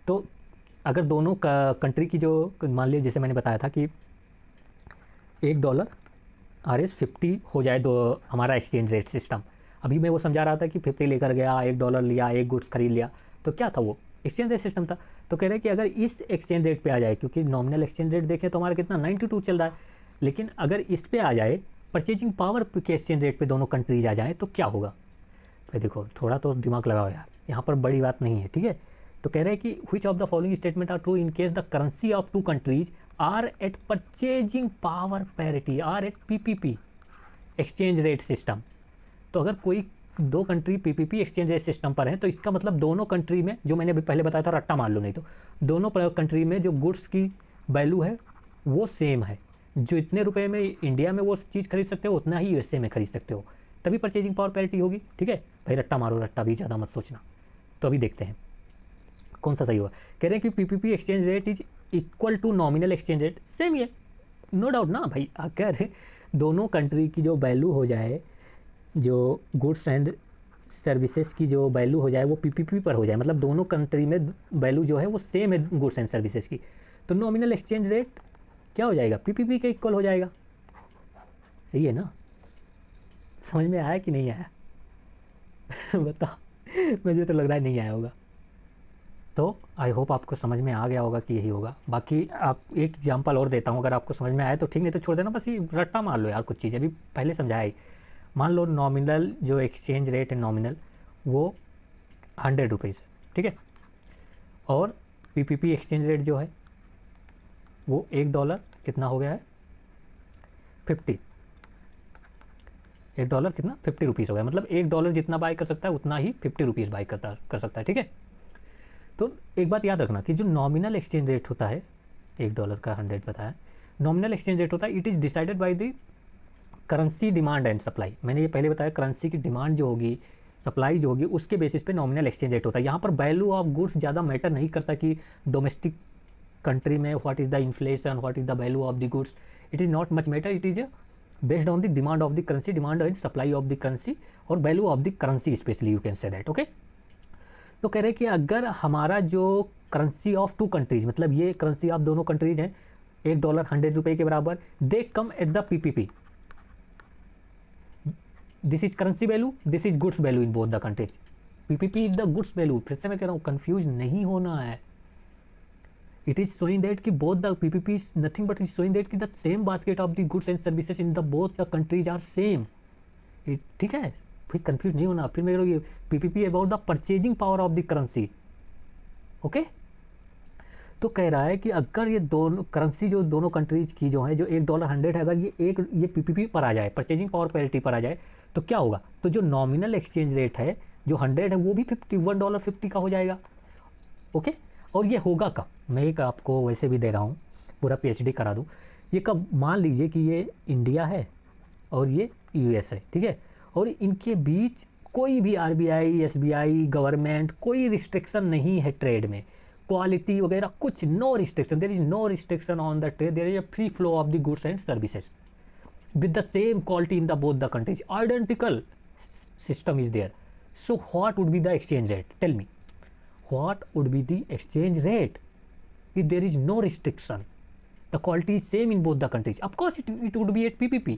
तो अगर दोनों कंट्री की जो, मान लीजिए जैसे मैंने बताया था कि $1 RS 50 हो जाए दो हमारा एक्सचेंज रेट सिस्टम, अभी मैं वो समझा रहा था कि 50 लेकर गया, $1 लिया, एक गुड्स खरीद लिया, तो क्या था वो एक्सचेंज रेट सिस्टम था। तो कह रहे हैं कि अगर इस एक्सचेंज रेट पे आ जाए, क्योंकि नॉमिनल एक्सचेंज रेट देखें तो हमारा कितना 92 चल रहा है, लेकिन अगर इस पे आ जाए परचेजिंग पावर के एक्सचेंज रेट पे दोनों कंट्रीज आ जाएँ तो क्या होगा। भाई देखो थोड़ा तो दिमाग लगाओ यार, यहाँ पर बड़ी बात नहीं है, ठीक है। तो कह रहे हैं कि which of the following statement are true in case the currency of two countries are at purchasing power parity, are at PPP exchange rate system. तो अगर कोई दो country PPP exchange rate system पर है तो इसका मतलब दोनों कंट्री में, जो मैंने अभी पहले बताया था रट्टा मान लो, नहीं तो दोनों कंट्री में जो गुड्स की वैल्यू है वो सेम है। जो इतने रुपए में इंडिया में वो चीज़ खरीद सकते हो उतना ही यूएसए में खरीद सकते हो, तभी परचेजिंग पावर पैरिटी होगी, ठीक है। भाई रट्टा मारो, रट्टा भी ज़्यादा मत सोचना। तो अभी देखते हैं कौन सा सही हुआ। कह रहे हैं कि PPP exchange rate is equal to nominal exchange rate, same ही है, नो डाउट ना भाई। अगर दोनों कंट्री की जो वैल्यू हो जाए, जो गुड्स एंड सर्विसेज की जो वैल्यू हो जाए वो पीपीपी पर हो जाए, मतलब दोनों कंट्री में वैल्यू जो है वो सेम है गुड्स एंड सर्विसेज की, तो नॉमिनल एक्सचेंज रेट क्या हो जाएगा, पीपीपी के इक्वल हो जाएगा। सही है ना, समझ में आया कि नहीं आया बताओ, मुझे तो लग रहा है नहीं आया होगा। तो आई होप आपको समझ में आ गया होगा कि यही होगा। बाकी आप एक एग्जांपल और देता हूँ, अगर आपको समझ में आए तो ठीक, नहीं तो छोड़ देना, बस ये रट्टा मार लो यार, कुछ चीज़ें अभी पहले समझाया ही। मान लो नॉमिनल जो एक्सचेंज रेट है नॉमिनल वो 100 रुपीज़ है, ठीक है, और पीपीपी एक्सचेंज रेट जो है वो $1 कितना हो गया है, 50, $1 कितना 50 रुपीज़ हो गया, मतलब $1 जितना बाय कर सकता है उतना ही 50 रुपीज़ बाय कर सकता है, ठीक है। तो एक बात याद रखना कि जो नॉमिनल एक्सचेंज रेट होता है, $1 का 100 बताया, नॉमिनल एक्सचेंज रेट होता है, it is decided by the currency demand and supply. मैंने ये पहले बताया, करेंसी की डिमांड जो होगी, सप्लाई जो होगी, उसके बेसिस पे नॉमिनल एक्सचेंज रेट होता है। यहाँ पर वैल्यू ऑफ गुड्स ज़्यादा मैटर नहीं करता कि डोमेस्टिक कंट्री में what is the inflation, what is the value of the goods, it is not much matter, it is based on the demand of the currency, demand and supply of the currency और value of the currency specially, you can say that, okay. तो कह रहे हैं कि अगर हमारा जो currency of two countries, मतलब ये करेंसी ऑफ दोनों कंट्रीज हैं, $1 100 रुपये के बराबर, they come at the PPP, this is currency value, this is goods value in both the countries, PPP is the goods value. फिर से मैं कह रहा हूँ, कंफ्यूज नहीं होना है। इट इज शोइंग दैट कि both the PPP is nothing but is showing that कि the same basket of the goods and services in the both the countries are same, ठीक है। फिर कंफ्यूज नहीं होना। फिर मैं कह रहा हूँ PPP about the purchasing power of the currency, okay. तो कह रहा है कि अगर ये दोनों करेंसी जो दोनों कंट्रीज की जो है, जो $1 है, अगर ये पीपीपी पर आ जाए, परचेजिंग पावर पैरिटी पर आ जाए, तो क्या होगा? तो जो नॉमिनल एक्सचेंज रेट है जो 100 है वो भी $1.50 का हो जाएगा। ओके, और ये होगा कब? मैं एक आपको वैसे भी दे रहा हूँ, पूरा PhD करा दूँ। ये कब? मान लीजिए कि ये इंडिया है और ये US है, ठीक है, और इनके बीच कोई भी RBI, SBI, गवर्नमेंट कोई रिस्ट्रिक्शन नहीं है ट्रेड में, क्वालिटी वगैरह कुछ, no restriction, there is no restriction on the trade, there is a free flow of the goods and services with the same quality in the both the countries, identical system is there. So what would be the exchange rate? Tell me, what would be the exchange rate if there is no restriction, the quality is same in both the countries? Of course it would be at PPP.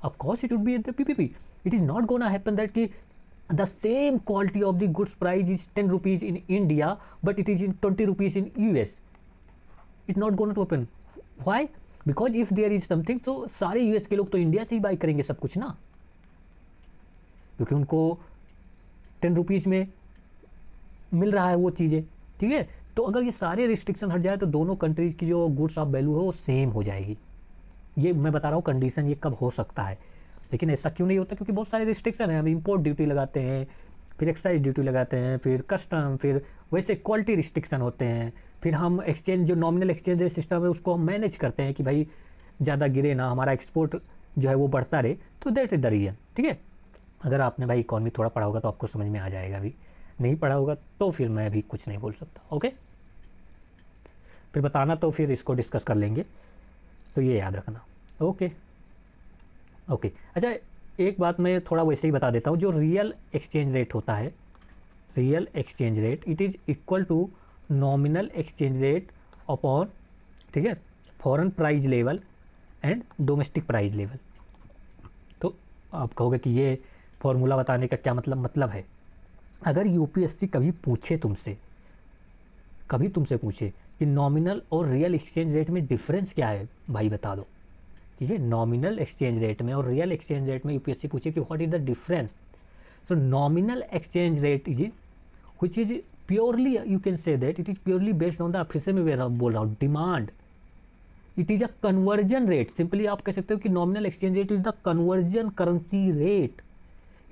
Of course it would be at the PPP. It is not gonna happen that ki the same quality of the goods price is 10 rupees in India but it is in 20 rupees in US. It's not going to happen. Why? Because if there is something, तो सारे US के लोग तो India से ही by करेंगे सब कुछ ना, क्योंकि उनको 10 रुपीज़ में मिल रहा है वो चीज़ें, ठीक है। तो अगर ये सारे रिस्ट्रिक्शन हट जाए तो दोनों कंट्रीज़ की जो गुड्स ऑफ वैल्यू है वो सेम हो जाएगी। ये मैं बता रहा हूँ कंडीशन ये कब हो सकता है, लेकिन ऐसा क्यों नहीं होता? क्योंकि बहुत सारे रिस्ट्रिक्शन है। हम इम्पोर्ट ड्यूटी लगाते हैं, फिर एक्साइज ड्यूटी लगाते हैं, फिर कस्टम, फिर वैसे क्वालिटी रिस्ट्रिक्शन होते हैं, फिर हम एक्सचेंज जो नॉमिनल एक्सचेंज सिस्टम है उसको हम मैनेज करते हैं कि भाई ज़्यादा गिरे ना, हमारा एक्सपोर्ट जो है वो बढ़ता रहे। तो दैट इज़ द रीज़न, ठीक है। अगर आपने भाई इकॉनमी थोड़ा पढ़ा होगा तो आपको समझ में आ जाएगा, अभी नहीं पढ़ा होगा तो फिर मैं भी कुछ नहीं बोल सकता। ओके, फिर बताना तो फिर इसको डिस्कस कर लेंगे, तो ये याद रखना। ओके ओके, अच्छा एक बात मैं थोड़ा वैसे ही बता देता हूँ। जो रियल एक्सचेंज रेट होता है, real exchange rate it is equal to nominal exchange rate upon, ठीक है, foreign price level and domestic price level. तो आप कहोगे कि ये फॉर्मूला बताने का क्या मतलब है? अगर UPSC कभी पूछे तुमसे, कभी तुमसे पूछे कि नॉमिनल और रियल एक्सचेंज रेट में डिफरेंस क्या है, भाई बता दो, ठीक है। नॉमिनल एक्सचेंज रेट में और रियल एक्सचेंज रेट में UPSC पूछे कि what is the difference. So nominal exchange rate is which is purely, you can say that it is purely based on the, फिर से मैं बोल रहा हूँ, demand. It is a conversion rate. Simply आप कह सकते हो कि nominal exchange rate is the conversion currency rate.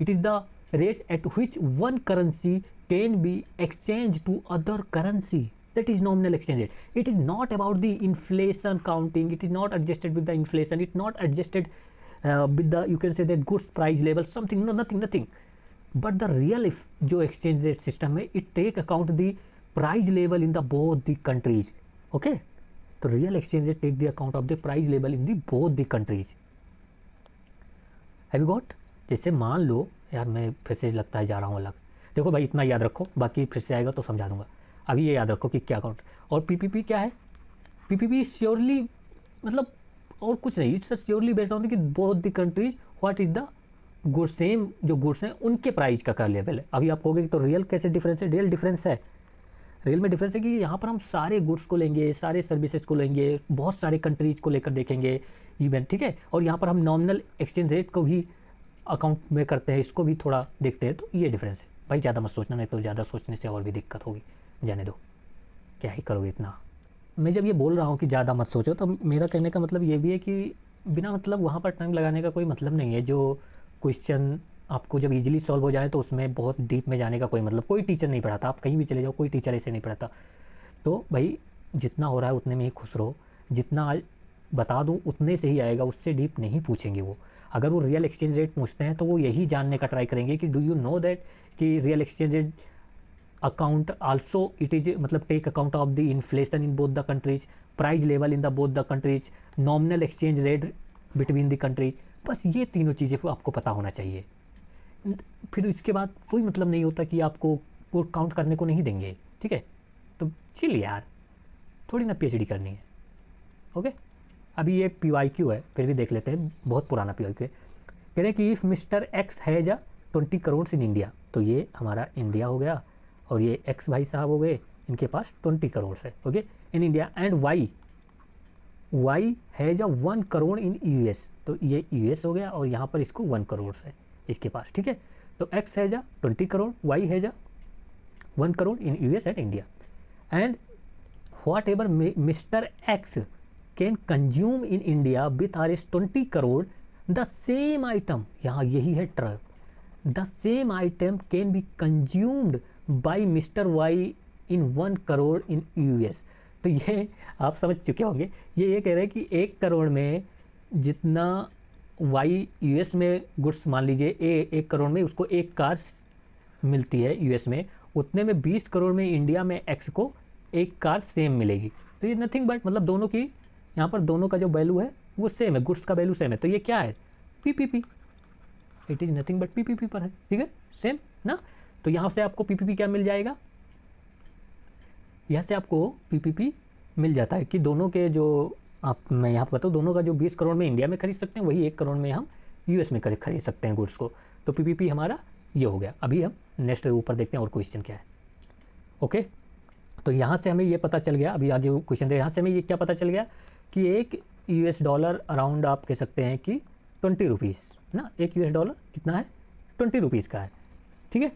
It is the rate at which one currency can be exchange to other currency, that is nominal exchange rate. It is not about the inflation counting, it is not adjusted with the inflation, it not adjusted with the, you can say that goods price level something, no, nothing. But the real जो exchange rate system है, it take account the price level in the both the countries. Okay, तो real exchange rate take the account of the price level in the both the countries. Have you got? जैसे मान लो यार, मैं फिर से लगता है जा रहा हूँ अलग। देखो भाई इतना याद रखो, बाकी फिर से आएगा तो समझा दूंगा। अभी ये याद रखो कि क्या अकाउंट और PPP क्या है। PPP श्योरली मतलब और कुछ नहीं, इट्स श्योरली बेस्ड ऑन कि both the countries what is the good, same जो गुड्स हैं उनके प्राइस का क्या लेवल है। अभी आप कहोगे तो रियल कैसे डिफरेंस है? रियल डिफरेंस है, रियल में डिफरेंस है कि यहाँ पर हम सारे गुड्स को लेंगे, सारे सर्विसेज को लेंगे, बहुत सारे कंट्रीज को लेकर देखेंगे इवेंट, ठीक है। और यहाँ पर हम नॉमिनल एक्सचेंज रेट को भी अकाउंट में करते हैं, इसको भी थोड़ा देखते हैं। तो ये डिफरेंस है भाई, ज़्यादा मत सोचना, नहीं तो ज़्यादा सोचने से और भी दिक्कत होगी। जाने दो, क्या ही करोगे इतना। मैं जब ये बोल रहा हूँ कि ज़्यादा मत सोचो, तो मेरा कहने का मतलब ये भी है कि बिना मतलब वहाँ पर टाइम लगाने का कोई मतलब नहीं है। जो क्वेश्चन आपको जब इजीली सॉल्व हो जाए तो उसमें बहुत डीप में जाने का कोई मतलब, कोई टीचर नहीं पढ़ाता। आप कहीं भी चले जाओ, कोई टीचर ऐसे नहीं पढ़ाता। तो भाई जितना हो रहा है उतने में ही खुश रहो, जितना बता दूँ उतने से ही आएगा, उससे डीप नहीं पूछेंगे वो। अगर वो रियल एक्सचेंज रेट पूछते हैं तो वो यही जानने का ट्राई करेंगे कि डू यू नो दैट कि real exchange rate account also it is मतलब take account of the inflation in both the countries, price level in the both the countries, nominal exchange rate between the countries. बस ये तीनों चीज़ें आपको पता होना चाहिए। फिर इसके बाद कोई मतलब नहीं होता कि आपको वो काउंट करने को नहीं देंगे, ठीक है। तो चिल यार, थोड़ी ना PhD करनी है। ओके, अभी ये PYQ है, फिर भी देख लेते हैं, बहुत पुराना PYQ है। कह रहे हैं कि if mister X has 20 crore in India, तो ये हमारा इंडिया हो गया और ये X भाई साहब हो गए, इनके पास 20 करोड़ है, okay, in India. And Y has 1 crore in US, तो ये US हो गया और यहाँ पर इसको 1 करोड़ है इसके पास, ठीक है। तो X has 20 crore, Y has 1 crore in US and India. And whatever mister X can consume in India with R S 20 crore the same item, यहाँ यही है truck, the same item can be consumed by mister Y in 1 crore in US. तो ये आप समझ चुके होंगे, ये कह रहे हैं कि 1 करोड़ में जितना वाई यूएस में गुड्स, मान लीजिए 1 करोड़ में उसको एक कार मिलती है यूएस में, उतने में 20 करोड़ में इंडिया में एक्स को एक कार सेम मिलेगी। तो ये नथिंग बट मतलब दोनों की, यहाँ पर दोनों का जो वैल्यू है वो सेम है, गुड्स का वैल्यू सेम है। तो ये क्या है, PPP, it is nothing but PPP पर है, ठीक है, सेम ना। तो यहाँ से आपको पीपीपी क्या मिल जाएगा, यहाँ से आपको पीपीपी मिल जाता है कि दोनों के जो आप, मैं यहाँ पर बताऊँ, दोनों का जो 20 करोड़ में इंडिया में खरीद सकते हैं वही 1 करोड़ में हम यूएस में खरीद सकते हैं गुड्स को। तो पीपीपी हमारा ये हो गया। अभी हम नेक्स्ट ऊपर देखते हैं और क्वेश्चन क्या है। ओके, तो यहाँ से हमें ये पता चल गया, अभी आगे क्वेश्चन दे, यहाँ से हमें ये क्या पता चल गया कि एक यूएस डॉलर अराउंड आप कह सकते हैं कि 20 रुपीज़ ना, एक यूएस डॉलर कितना है, 20 रुपीज़ का है, ठीक है।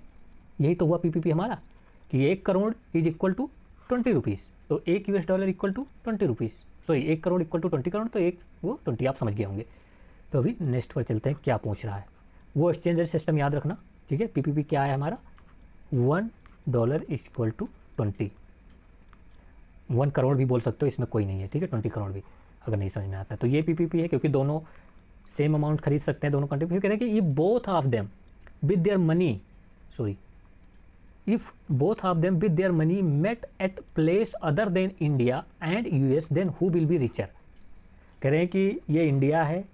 यही तो हुआ पीपीपी हमारा कि 1 crore is equal to 20 rupees, तो 1 US dollar equal to 20 rupees, sorry 1 crore equal to 20 crore, तो एक वो 20, आप समझ गए होंगे। तो अभी नेक्स्ट पर चलते हैं, क्या पूछ रहा है वो एक्सचेंज रेट सिस्टम याद रखना, ठीक है। पीपीपी क्या है हमारा, $1 इज इक्वल टू 20, 1 करोड़ भी बोल सकते हो, इसमें कोई नहीं है, ठीक है, 20 करोड़ भी अगर नहीं समझ में आता है। तो ये पीपीपी है क्योंकि दोनों सेम अमाउंट खरीद सकते हैं दोनों कंट्री। फिर कह रहे हैं कि ये both of them with their money, sorry, if both of them with their money met at place other than India and US then who will be richer. कह रहे हैं कि ये इंडिया है,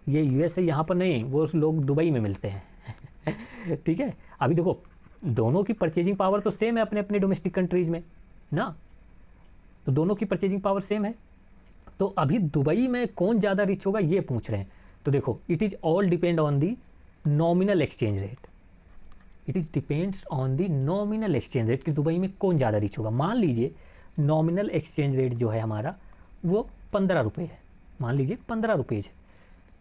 ये यूएस है, यहाँ पर नहीं, वो लोग दुबई में मिलते हैं ठीक है। अभी देखो दोनों की परचेजिंग पावर तो सेम है अपने अपने डोमेस्टिक कंट्रीज में ना, तो दोनों की परचेजिंग पावर सेम है। तो अभी दुबई में कौन ज़्यादा रिच होगा ये पूछ रहे हैं। तो देखो it is all depend on the nominal exchange rate, it is depends on the nominal exchange rate कि दुबई में कौन ज़्यादा रिच होगा। मान लीजिए नॉमिनल एक्सचेंज रेट जो है हमारा वो 15 रुपये है, मान लीजिए 15 रुपीज़,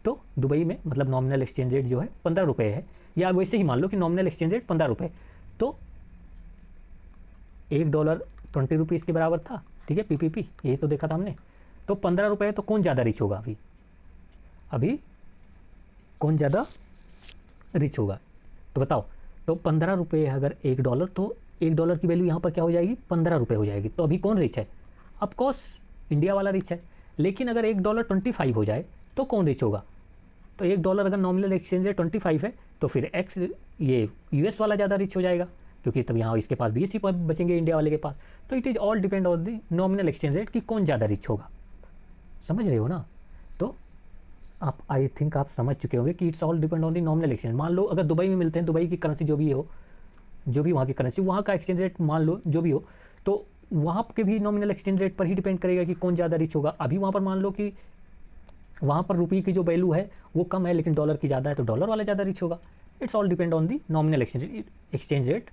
तो दुबई में मतलब नॉमिनल एक्सचेंज रेट जो है 15 रुपये है, या वैसे ही मान लो कि नॉमिनल एक्सचेंज रेट 15 रुपये, तो $1 20 रुपीज़ के बराबर था, ठीक है, पीपीपी यही तो देखा था हमने। तो 15 रुपये, तो कौन ज़्यादा रिच होगा, अभी कौन ज़्यादा रिच होगा तो बताओ। तो 15 रुपये अगर $1, तो $1 की वैल्यू यहाँ पर क्या हो जाएगी, 15 रुपये हो जाएगी। तो अभी कौन रिच है, ऑफकोर्स इंडिया वाला रिच है। लेकिन अगर $1 25 हो जाए तो कौन रिच होगा, तो $1 अगर नॉमिनल एक्सचेंज रेट 25 है तो फिर एक्स ये यूएस वाला ज़्यादा रिच हो जाएगा, क्योंकि तब यहाँ इसके पास 20 ही बचेंगे इंडिया वाले के पास। तो it is all depend on the nominal exchange rate कि कौन ज़्यादा रिच होगा, समझ रहे हो ना। तो आप आई थिंक आप समझ चुके होंगे कि it's all depend on the nominal exchange. मान लो अगर दुबई में मिलते हैं, दुबई की करेंसी जो भी हो, जो भी वहाँ की करेंसी, वहाँ का एक्सचेंज रेट मान लो जो भी हो, तो वहाँ के भी नॉमिनल एक्सचेंज रेट पर ही डिपेंड करेगा कि कौन ज़्यादा रिच होगा। अभी वहाँ पर मान लो कि वहाँ पर रुपये की जो वैल्यू है वो कम है लेकिन डॉलर की ज़्यादा है, तो डॉलर वाला ज़्यादा रिच होगा। It's all depend on the nominal exchange rate,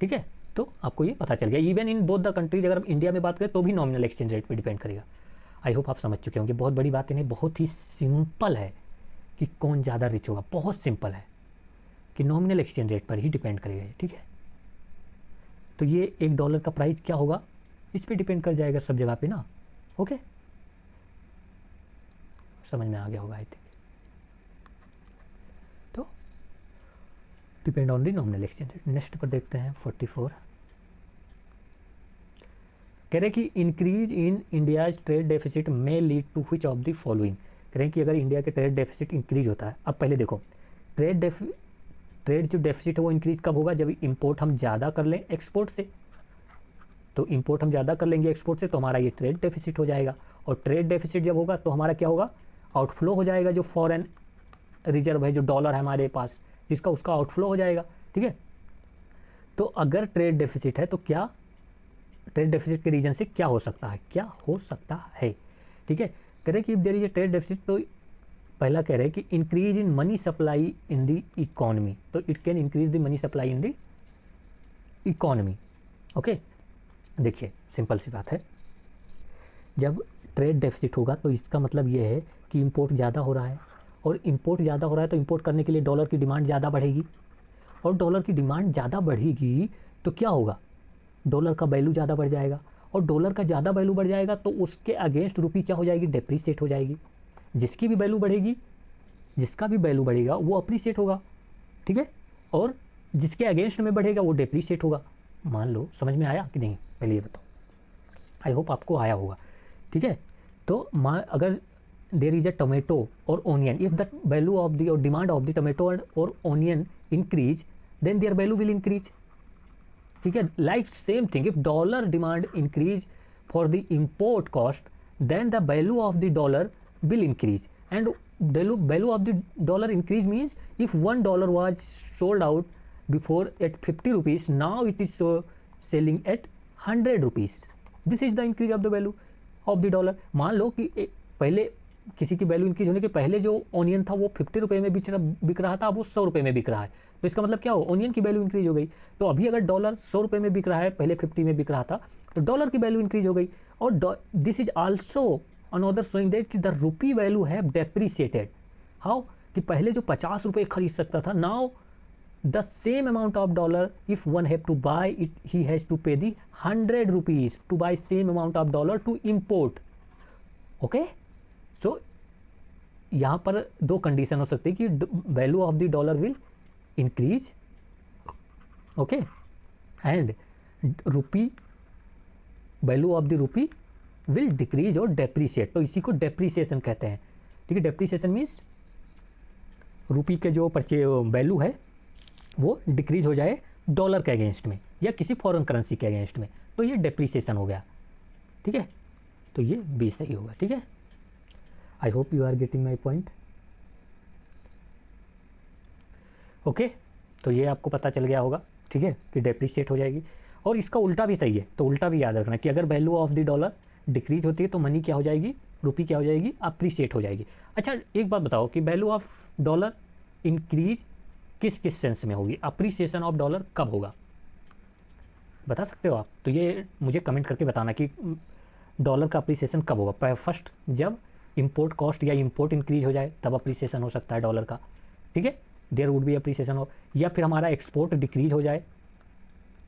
ठीक है। तो आपको ये पता चल गया, even in both the countries, अगर इंडिया में बात करें तो भी नॉमिनल एक्सचेंज रेट पे डिपेंड करेगा। आई होप आप समझ चुके होंगे, बहुत बड़ी बात नहीं, बहुत ही सिंपल है कि कौन ज़्यादा रिच होगा, बहुत सिंपल है कि नॉमिनल एक्सचेंज रेट पर ही डिपेंड करेगा, ठीक है। तो ये $1 का प्राइस क्या होगा इस पर डिपेंड कर जाएगा सब जगह पे ना, ओके, समझ में आ गया होगा आई थिंक। तो depend on the nominal exchange rate. Next पर देखते हैं 44, कह रहे हैं कि increase in India's trade deficit में lead to which of the following. कह रहे हैं कि अगर इंडिया के ट्रेड डेफिसिट इंक्रीज होता है, अब पहले देखो ट्रेड जो डेफिसिट है वो इंक्रीज कब होगा, जब इंपोर्ट हम ज़्यादा कर लें एक्सपोर्ट से। तो इंपोर्ट हम ज़्यादा कर लेंगे एक्सपोर्ट से तो हमारा ये ट्रेड डेफिसिट हो जाएगा, और ट्रेड डेफिसिट जब होगा तो हमारा क्या होगा, आउटफ्लो हो जाएगा, जो फॉरेन रिजर्व है, जो डॉलर है हमारे पास जिसका, उसका आउटफ्लो हो जाएगा, ठीक है। तो अगर ट्रेड डेफिसिट है तो क्या ट्रेड डेफिसिट के रीजन से क्या हो सकता है, क्या हो सकता है, ठीक है। कह रहे कि if there is a trade deficit, तो पहला कह रहे हैं कि increase in money supply in the economy, तो it can increase the money supply in the economy, okay. देखिए सिंपल सी बात है, जब ट्रेड डेफिसिट होगा तो इसका मतलब ये है कि इंपोर्ट ज़्यादा हो रहा है, और इंपोर्ट ज़्यादा हो रहा है तो इंपोर्ट करने के लिए डॉलर की डिमांड ज़्यादा बढ़ेगी, और डॉलर की डिमांड ज़्यादा बढ़ेगी तो क्या होगा, डॉलर का वैल्यू ज़्यादा बढ़ जाएगा, और डॉलर का ज़्यादा वैल्यू बढ़ जाएगा तो उसके अगेंस्ट रुपी क्या हो जाएगी, डेप्रीशिएट हो जाएगी। जिसकी भी वैल्यू बढ़ेगी, जिसका भी वैल्यू बढ़ेगा वो अप्रीशिएट होगा, ठीक है, और जिसके अगेंस्ट में बढ़ेगा वो डेप्रीशिएट होगा। मान लो, समझ में आया कि नहीं, पहले ये बताओ। आई होप आपको आया होगा, ठीक है। तो अगर देर इज अ टोमेटो और onion, if the value of the और डिमांड ऑफ द टोमेटो और onion increase then their value will increase, ठीक है। Like same thing, if dollar demand increase for the import cost then the value of the dollar will increase, and value of the dollar increase means if $1 was sold out before at 50 rupees, now it is selling at 100 rupees. This is the increase of the value of the dollar. मान लो कि पहले किसी की value increase होने के पहले जो onion था वो 50 रुपये में बिक रहा था, अब वो 100 रुपये में बिक रहा है। तो इसका मतलब क्या हो, ऑनियन की वैल्यू इंक्रीज हो गई। तो अभी अगर डॉलर 100 रुपये में बिक रहा है, पहले 50 में बिक रहा था, तो डॉलर की वैल्यू इंक्रीज हो गई। और this is also another showing that कि the rupee value have depreciated. How? कि पहले जो 50 रुपये खरीद सकता था, now the same amount of dollar, if one have to buy it, he has to pay the 100 rupees to buy same amount of dollar to import. Okay? So यहाँ पर दो कंडीशन हो सकती है कि value of the dollar will increase, okay, and rupee, value of the rupee will decrease और depreciate. तो इसी को डेप्रीसिएशन कहते हैं, ठीक है। डेप्रीसिएशन मीन्स रुपी के जो वैल्यू है वो डिक्रीज हो जाए डॉलर के अगेंस्ट में या किसी फॉरेन करेंसी के अगेंस्ट में, तो ये डेप्रीसिएशन हो गया, ठीक है। तो ये भी सही होगा, ठीक है। I hope you are getting my point, okay. तो ये आपको पता चल गया होगा, ठीक है, कि डेप्रीशिएट हो जाएगी। और इसका उल्टा भी सही है, तो उल्टा भी याद रखना कि अगर value of the dollar decrease होती है तो मनी क्या हो जाएगी, रुपी क्या हो जाएगी, अप्रिशिएट हो जाएगी। अच्छा, एक बात बताओ कि वैल्यू ऑफ डॉलर इंक्रीज किस किस सेंस में होगी, अप्रिसिएशन ऑफ डॉलर कब होगा, बता सकते हो आप? तो ये मुझे कमेंट करके बताना कि डॉलर का अप्रिसिएशन कब होगा। फर्स्ट, जब इंपोर्ट कॉस्ट या इंपोर्ट इंक्रीज हो जाए तब अप्रिसिएशन हो सकता है डॉलर का, ठीक है, देयर वुड बी अप्रिसिएशन हो। या फिर हमारा एक्सपोर्ट डिक्रीज हो जाए,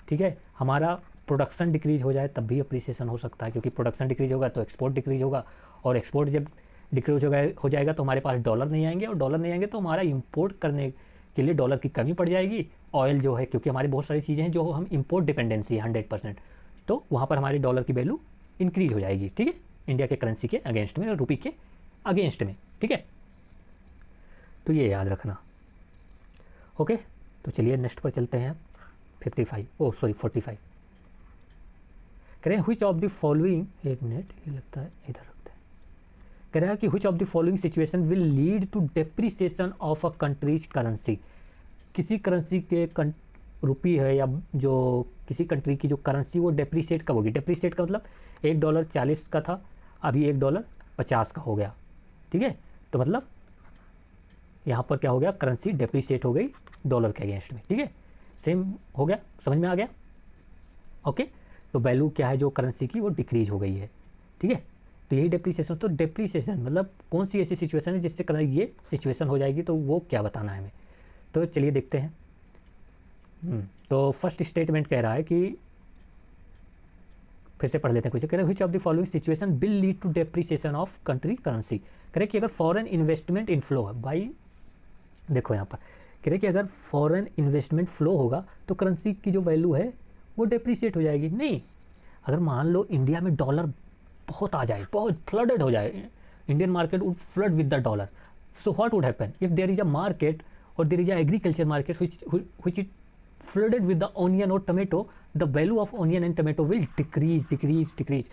ठीक है, हमारा प्रोडक्शन डिक्रीज हो जाए तब भी अप्रिसिएशन हो सकता है, क्योंकि प्रोडक्शन डिक्रीज होगा तो एक्सपोर्ट डिक्रीज होगा, और एक्सपोर्ट जब डिक्रीज हो जाएगा तो हमारे पास डॉलर नहीं आएंगे, और डॉलर नहीं आएंगे तो हमारा इंपोर्ट करने के लिए डॉलर की कमी पड़ जाएगी। ऑयल जो है, क्योंकि हमारी बहुत सारी चीज़ें हैं जो हम इंपोर्ट डिपेंडेंसी है 100%, तो वहाँ पर हमारी डॉलर की वैल्यू इंक्रीज हो जाएगी, ठीक है, इंडिया के करेंसी के अगेंस्ट में, रुपी के अगेंस्ट में, ठीक है। तो ये याद रखना, ओके। तो चलिए नेक्स्ट पर चलते हैं। 45 कह रहे हैं व्हिच ऑफ द फॉलोइंग, एक मिनट, ये लगता है इधर रखते हैं। कह रहा है कि which of the following situation will lead to depreciation of a country's currency. किसी करेंसी के रुपी है या जो किसी कंट्री की जो करेंसी वो डेप्रिसिएट कब होगी। डेप्रिसिएट का मतलब $1 40 का था, अभी $1 50 का हो गया, ठीक है। तो मतलब यहाँ पर क्या हो गया, करेंसी डेप्रिसिएट हो गई डॉलर के अगेंस्ट में, ठीक है। सेम हो गया, समझ में आ गया, ओके। तो वैल्यू क्या है जो करेंसी की, वो डिक्रीज हो गई है, ठीक है। तो यही डेप्रिसिएशन। तो डेप्रिसिएशन मतलब कौन सी ऐसी सिचुएशन है जिससे ये सिचुएशन हो जाएगी, तो वो क्या बताना है हमें। तो चलिए देखते हैं। तो फर्स्ट स्टेटमेंट कह रहा है कि, फिर से पढ़ लेते हैं कुछ। कह रहे हैं which of the following situation will lead to depreciation of country currency. कह रहे कि अगर फॉरेन इन्वेस्टमेंट इनफ्लो है, भाई देखो यहाँ पर कह रहे कि अगर फॉरेन इन्वेस्टमेंट फ्लो होगा तो करेंसी की जो वैल्यू है वो डेप्रिसिएट हो जाएगी। नहीं, अगर मान लो इंडिया में डॉलर बहुत आ जाए, बहुत फ्लडेड हो जाए, Indian market would flood with the dollar, so what would happen if there is a market और there is a agriculture market which it flooded with the onion or tomato, the value of onion and tomato will decrease.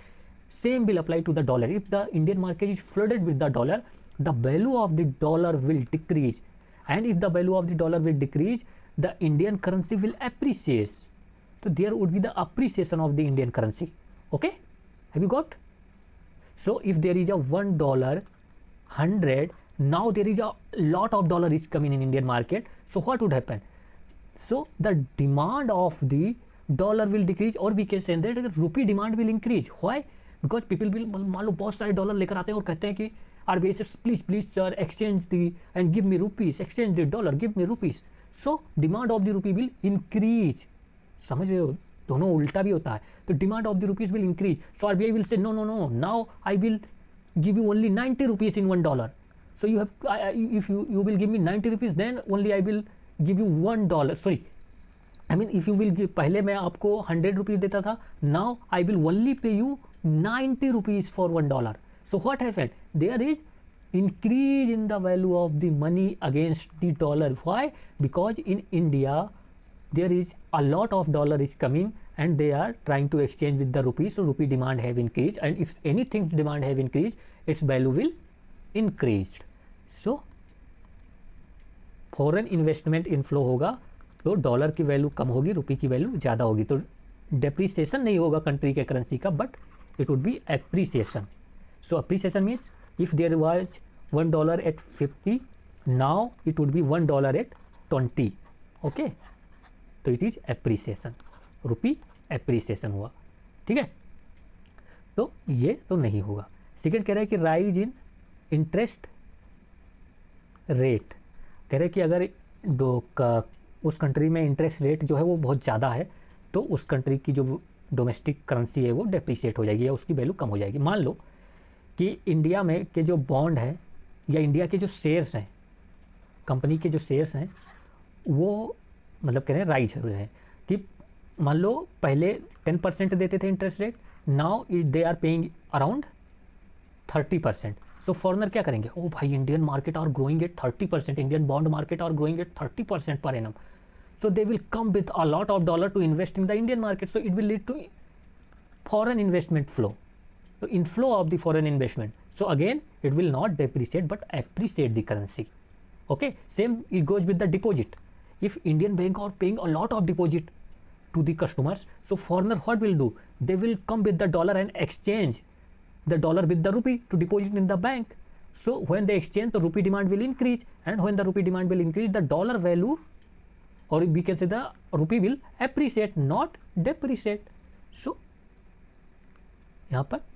Same will apply to the dollar. If the Indian market is flooded with the dollar, the value of the dollar will decrease, and if the value of the dollar will decrease, the Indian currency will appreciate. So there would be the appreciation of the Indian currency. Okay, have you got? So if there is a $1 100, now there is a lot of dollar is coming in Indian market. So what would happen? So the demand of the dollar will decrease, or we can say that rupee demand will increase. Why? Because people will, मान लो बहुत सारे dollar लेकर आते हैं और कहते हैं कि RBI से please sir exchange the and give me rupees, exchange the dollar, give me rupees, so demand of the rupee will increase. समझ रहे हो? दोनों उल्टा भी होता है। तो demand of the rupees will increase, so RBI will say no no no, now I will give you only 90 rupees in $1. So you have if you will give me 90 rupees, then only I will give you $1. Sorry, I mean if you will give, पहले मैं आपको 100 rupees देता था, now I will only pay you 90 rupees for $1. So what happened? There is increase in the value of the money against the dollar. Why? Because in India there is a lot of dollar is coming and they are trying to exchange with the rupee, so rupee demand have increased, and if anything demand have increased, its value will increased. So foreign investment inflow होगा तो dollar की value कम होगी, रुपये की value ज़्यादा होगी, तो depreciation नहीं होगा कंट्री के करेंसी का, but it would be appreciation. So appreciation means if there was $1 at 50, now it would be $1 at 20. Okay, तो it is appreciation, rupee appreciation हुआ. ठीक है, तो ये तो नहीं होगा. सेकेंड कह रहा है कि राइज इन इंटरेस्ट रेट. कह रहे हैं कि अगर उस कंट्री में इंटरेस्ट रेट जो है वो बहुत ज़्यादा है तो उस कंट्री की जो डोमेस्टिक करेंसी है वो डेप्रिसिएट हो जाएगी या उसकी वैल्यू कम हो जाएगी. मान लो कि इंडिया में के जो बॉन्ड है या इंडिया के जो शेयर्स हैं, कंपनी के जो शेयर्स हैं वो मतलब कह रहे हैं राइज हो रहे हैं कि मान लो पहले 10% देते थे interest rate, now they are paying around 30%. So foreigner क्या करेंगे, ओ भाई Indian market are growing at 30%, Indian bond market are growing at 30% per annum, so they will come with a lot of dollar to invest in the Indian market, so it will lead to foreign investment flow, तो inflow of the foreign investment. So again it will not depreciate but appreciate the currency. Okay, same it goes with the deposit. If Indian bank are paying a lot of deposit to the customers, so foreigner what will do? They will come with the dollar and exchange the dollar with the rupee to deposit in the bank. So when they exchange, the rupee demand will increase, and when the rupee demand will increase, the dollar value, or we can say the rupee will appreciate, not depreciate. So यहाँ पर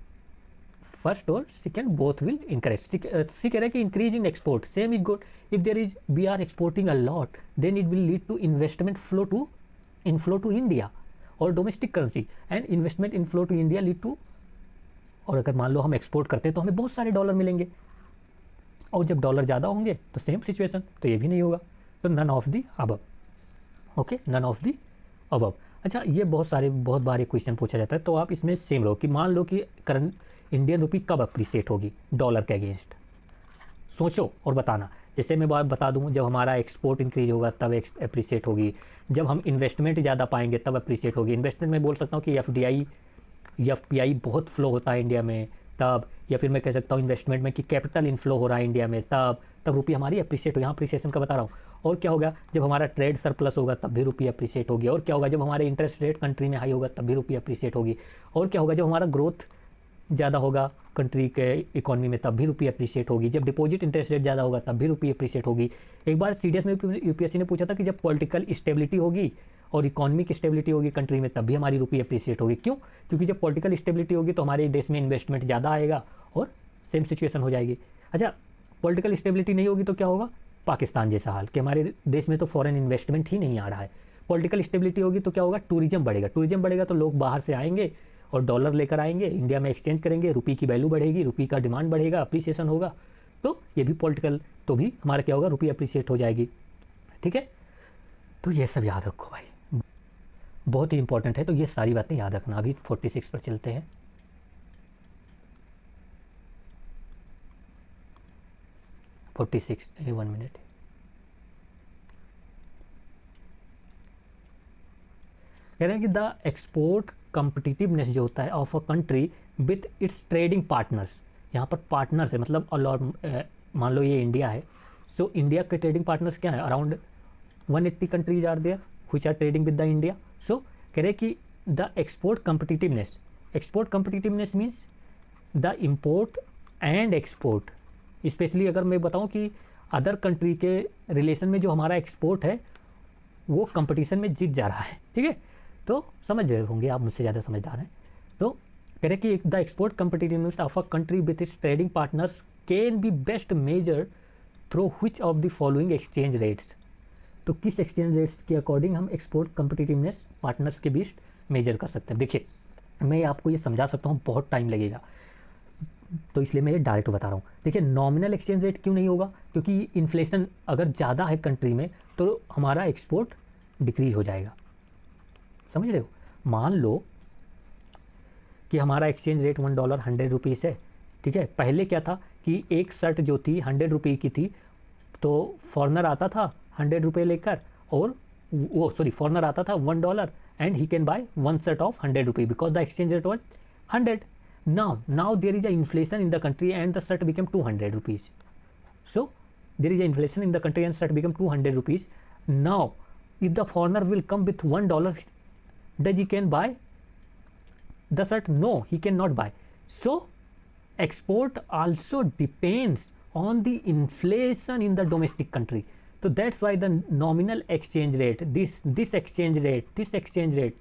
first और second both will encourage. C कह रहा है कि increase in export, same is good. If there is we are exporting a lot, then it will lead to investment flow to inflow to India और domestic currency, and investment inflow to India lead to, और अगर मान लो हम export करते हैं तो हमें बहुत सारे डॉलर मिलेंगे, और जब डॉलर ज़्यादा होंगे तो सेम सिचुएशन, तो ये भी नहीं होगा. तो none of the above. Okay, none of the above. अच्छा, ये बहुत बार एक क्वेश्चन पूछा जाता है, तो आप इसमें सेम रहो कि मान लो कि करंट इंडियन रुपी कब अप्रिसिएट होगी डॉलर के अगेंस्ट, सोचो और बताना. जैसे मैं बात बता दूं, जब हमारा एक्सपोर्ट इंक्रीज होगा तब अप्रिसिएट होगी, जब हम इन्वेस्टमेंट ज़्यादा पाएंगे तब अप्रिसिएट होगी. इन्वेस्टमेंट में बोल सकता हूँ कि एफडीआई बहुत फ्लो होता है इंडिया में तब, या फिर मैं कह सकता हूँ इन्वेस्टमेंट में कि कैपिटल इनफ्लो हो रहा है इंडिया में तब रुपी हमारी अप्रिसिएट हो. यहाँ अप्रिसिएशन का बता रहा हूँ. और क्या होगा, जब हमारा ट्रेड सरप्लस होगा तब भी रुपी अप्रिसिएट होगी. और क्या होगा, जब हमारे इंटरेस्ट रेट कंट्री में हाई होगा तब भी रुपी अप्रिसिएट होगी. और क्या होगा, जब हमारा ग्रोथ ज़्यादा होगा कंट्री के इकोनॉमी में तब भी रुपये अप्रिशिएट होगी. जब डिपॉजिट इंटरेस्ट रेट ज़्यादा होगा तब भी रुपये अप्रिशिएट होगी. एक बार सीडीएस में यूपीएससी ने पूछा था कि जब पॉलिटिकल स्टेबिलिटी होगी और इकोनॉमिक स्टेबिलिटी होगी कंट्री में तब भी हमारी रुपये अप्रिशिएट होगी. क्यों? क्योंकि जब पॉलिटिकल स्टेबिलिटी होगी तो हमारे देश में इन्वेस्टमेंट ज़्यादा आएगा और सेम सिचुएशन हो जाएगी. अच्छा, पॉलिटिकल स्टेबिलिटी नहीं होगी तो क्या होगा, पाकिस्तान जैसा हाल कि हमारे देश में तो फॉरेन इन्वेस्टमेंट ही नहीं आ रहा है. पॉलिटिकल स्टेबिलिटी होगी तो क्या होगा, टूरिज्म बढ़ेगा तो लोग बाहर से आएंगे और डॉलर लेकर आएंगे, इंडिया में एक्सचेंज करेंगे, रुपये की वैल्यू बढ़ेगी, रुपये का डिमांड बढ़ेगा, अप्रिसिएशन होगा. तो ये भी पॉलिटिकल, तो भी हमारा क्या होगा, रुपये अप्रिसिएट हो जाएगी. ठीक है, तो ये सब याद रखो भाई, बहुत ही इंपॉर्टेंट है. तो ये सारी बातें याद रखना. अभी 46 पर चलते हैं. One minute. कह रहे हैं कि द एक्सपोर्ट कम्पिटिटिवनेस जो होता है of a country with its trading partners. यहाँ पर पार्टनर्स है मतलब मान लो ये इंडिया है, सो इंडिया के ट्रेडिंग पार्टनर्स क्या है, around 180 countries are there which are trading with the India. So कह रहे कि the export competitiveness means the import and export. Specially अगर मैं बताऊँ कि अदर कंट्री के रिलेशन में जो हमारा एक्सपोर्ट है वो कंपटीशन में जीत जा रहा है. ठीक है, तो समझ रहे होंगे आप, मुझसे ज़्यादा समझदार हैं. तो कह रहे कि the export competitiveness of a country with its trading partners can be best measure through which of the following exchange rates. तो किस एक्सचेंज रेट्स के अकॉर्डिंग हम एक्सपोर्ट कम्पिटिटिवनेस पार्टनर्स के बीच मेजर कर सकते हैं। देखिए मैं आपको ये समझा सकता हूँ, बहुत टाइम लगेगा, तो इसलिए मैं ये डायरेक्ट बता रहा हूँ। देखिए नॉमिनल एक्सचेंज रेट क्यों नहीं होगा, क्योंकि इन्फ्लेशन अगर ज़्यादा है कंट्री में तो हमारा एक्सपोर्ट डिक्रीज हो जाएगा। समझ रहे हो? मान लो कि हमारा एक्सचेंज रेट $1 100 है, ठीक है। पहले क्या था कि एक शर्ट जो थी 100 की थी, तो फॉरनर आता था 100 लेकर, और वो सॉरी फॉरनर आता था $1 and he can by one shirt of 100 because the exchange rate was 100. Now there is a inflation in the country and the shirt became 200 rupees. So there is a inflation in the country and shirt became 200 rupees. Now if the foreigner will come with $1, does he can buy the shirt? No, he cannot buy. So export also depends on the inflation in the domestic country. So that's why the nominal exchange rate, this exchange rate